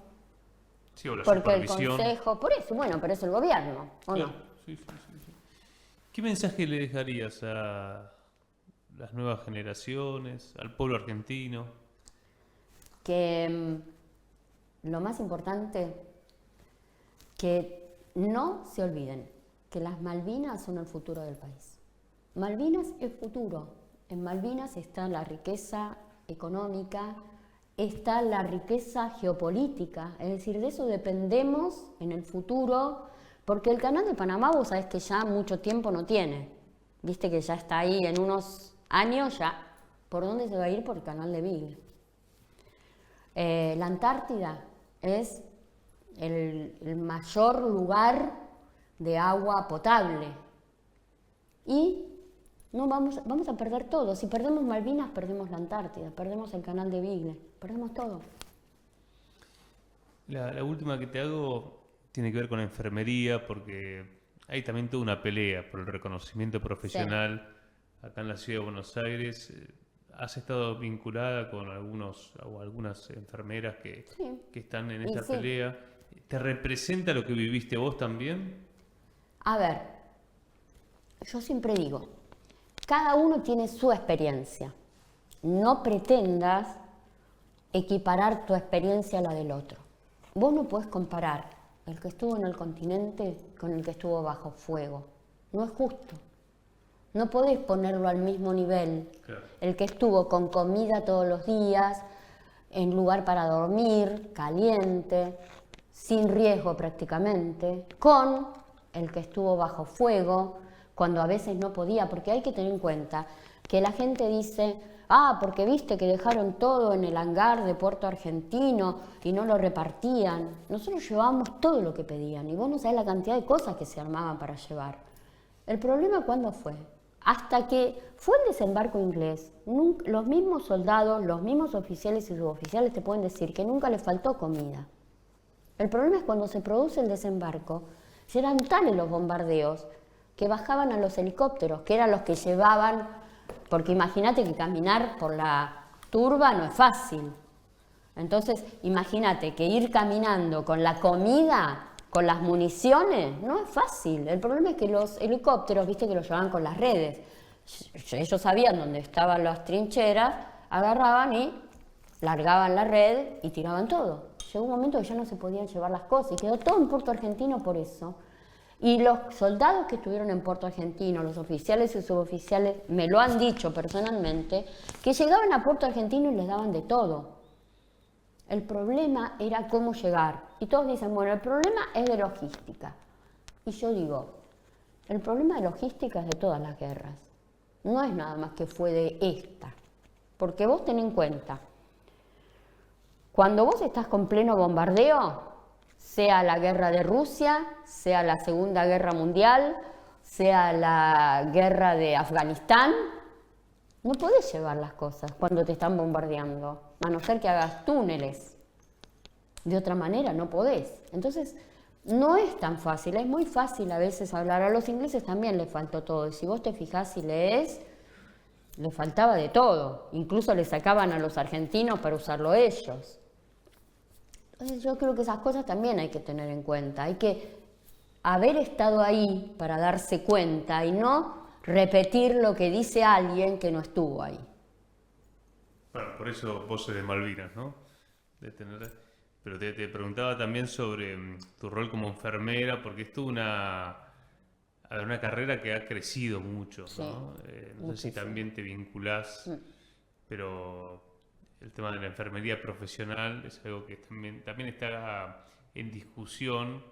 Sí, o la Porque supervisión. el consejo, por eso, bueno, pero es el gobierno, ¿o Claro, no? sí. ¿Qué mensaje le dejarías a las nuevas generaciones, al pueblo argentino? Que lo más importante, que no se olviden que las Malvinas son el futuro del país. Malvinas es futuro. En Malvinas está la riqueza económica, está la riqueza geopolítica, es decir, de eso dependemos en el futuro, porque el canal de Panamá, vos sabés que ya mucho tiempo no tiene, viste que ya está ahí, en unos años ya, ¿por dónde se va a ir? Por el canal de Beagle. La Antártida es el mayor lugar de agua potable y no vamos a perder todo. Si perdemos Malvinas, perdemos la Antártida, perdemos el canal de Beagle, perdemos todo. La última que te hago tiene que ver con la enfermería, porque hay también toda una pelea por el reconocimiento profesional. Sí. Acá en la ciudad de Buenos Aires has estado vinculada con algunas enfermeras que están en esta pelea. ¿Te representa lo que viviste vos también? A ver, yo siempre digo, cada uno tiene su experiencia. No pretendas equiparar tu experiencia a la del otro. Vos no podés comparar el que estuvo en el continente con el que estuvo bajo fuego. No es justo. No podés ponerlo al mismo nivel. Claro. El que estuvo con comida todos los días, en lugar para dormir, caliente, sin riesgo prácticamente, con el que estuvo bajo fuego, cuando a veces no podía, porque hay que tener en cuenta que la gente dice, porque viste que dejaron todo en el hangar de Puerto Argentino y no lo repartían. Nosotros llevábamos todo lo que pedían y vos no sabés la cantidad de cosas que se armaban para llevar. El problema, ¿cuándo fue? Hasta que fue el desembarco inglés, los mismos soldados, los mismos oficiales y suboficiales te pueden decir que nunca les faltó comida. El problema es cuando se produce el desembarco, eran tales los bombardeos que bajaban a los helicópteros, que eran los que llevaban, porque imagínate que caminar por la turba no es fácil. Entonces, imagínate que ir caminando con la comida, con las municiones, no es fácil. El problema es que los helicópteros, viste que los llevaban con las redes. Ellos sabían dónde estaban las trincheras, agarraban y largaban la red y tiraban todo. Llegó un momento que ya no se podían llevar las cosas y quedó todo en Puerto Argentino por eso. Y los soldados que estuvieron en Puerto Argentino, los oficiales y suboficiales, me lo han dicho personalmente, que llegaban a Puerto Argentino y les daban de todo. El problema era cómo llegar. Y todos dicen, bueno, el problema es de logística. Y yo digo, el problema de logística es de todas las guerras. No es nada más que fue de esta. Porque vos ten en cuenta, cuando vos estás con pleno bombardeo, sea la guerra de Rusia, sea la Segunda Guerra Mundial, sea la guerra de Afganistán, no podés llevar las cosas cuando te están bombardeando, a no ser que hagas túneles. De otra manera no podés. Entonces, no es tan fácil, es muy fácil a veces hablar. A los ingleses también les faltó todo. Y si vos te fijás y lees, les faltaba de todo. Incluso le sacaban a los argentinos para usarlo ellos. Entonces yo creo que esas cosas también hay que tener en cuenta. Hay que haber estado ahí para darse cuenta y no repetir lo que dice alguien que no estuvo ahí. Bueno, por eso vos sos de Malvinas, ¿no? Pero te preguntaba también sobre tu rol como enfermera, porque esto es una carrera que ha crecido mucho, Sí, ¿no? No sé si también te vinculás, pero el tema de la enfermería profesional es algo que también está en discusión.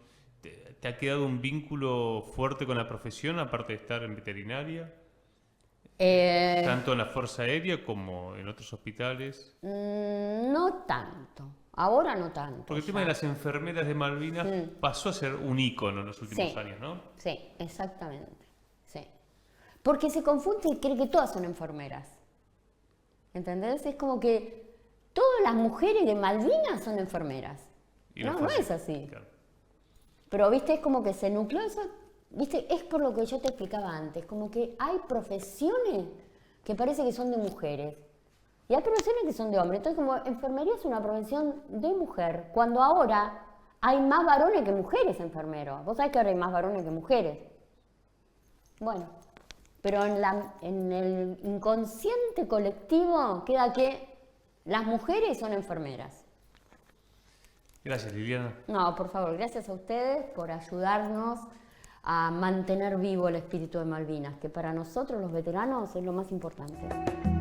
¿Te ha quedado un vínculo fuerte con la profesión, aparte de estar en veterinaria? Tanto en la Fuerza Aérea como en otros hospitales. No tanto, ahora no tanto. Porque el tema de las enfermeras de Malvinas pasó a ser un ícono en los últimos años, ¿no? Sí, exactamente. Sí. Porque se confunde y cree que todas son enfermeras. ¿Entendés? Es como que todas las mujeres de Malvinas son enfermeras. No es así. Claro. Pero, viste, es como que se nucleó eso, viste, es por lo que yo te explicaba antes, como que hay profesiones que parece que son de mujeres y hay profesiones que son de hombres. Entonces, como enfermería es una profesión de mujer, cuando ahora hay más varones que mujeres enfermeros. Vos sabés que ahora hay más varones que mujeres. Bueno, pero en el inconsciente colectivo queda que las mujeres son enfermeras. Gracias, Liliana. No, por favor, gracias a ustedes por ayudarnos a mantener vivo el espíritu de Malvinas, que para nosotros los veteranos es lo más importante.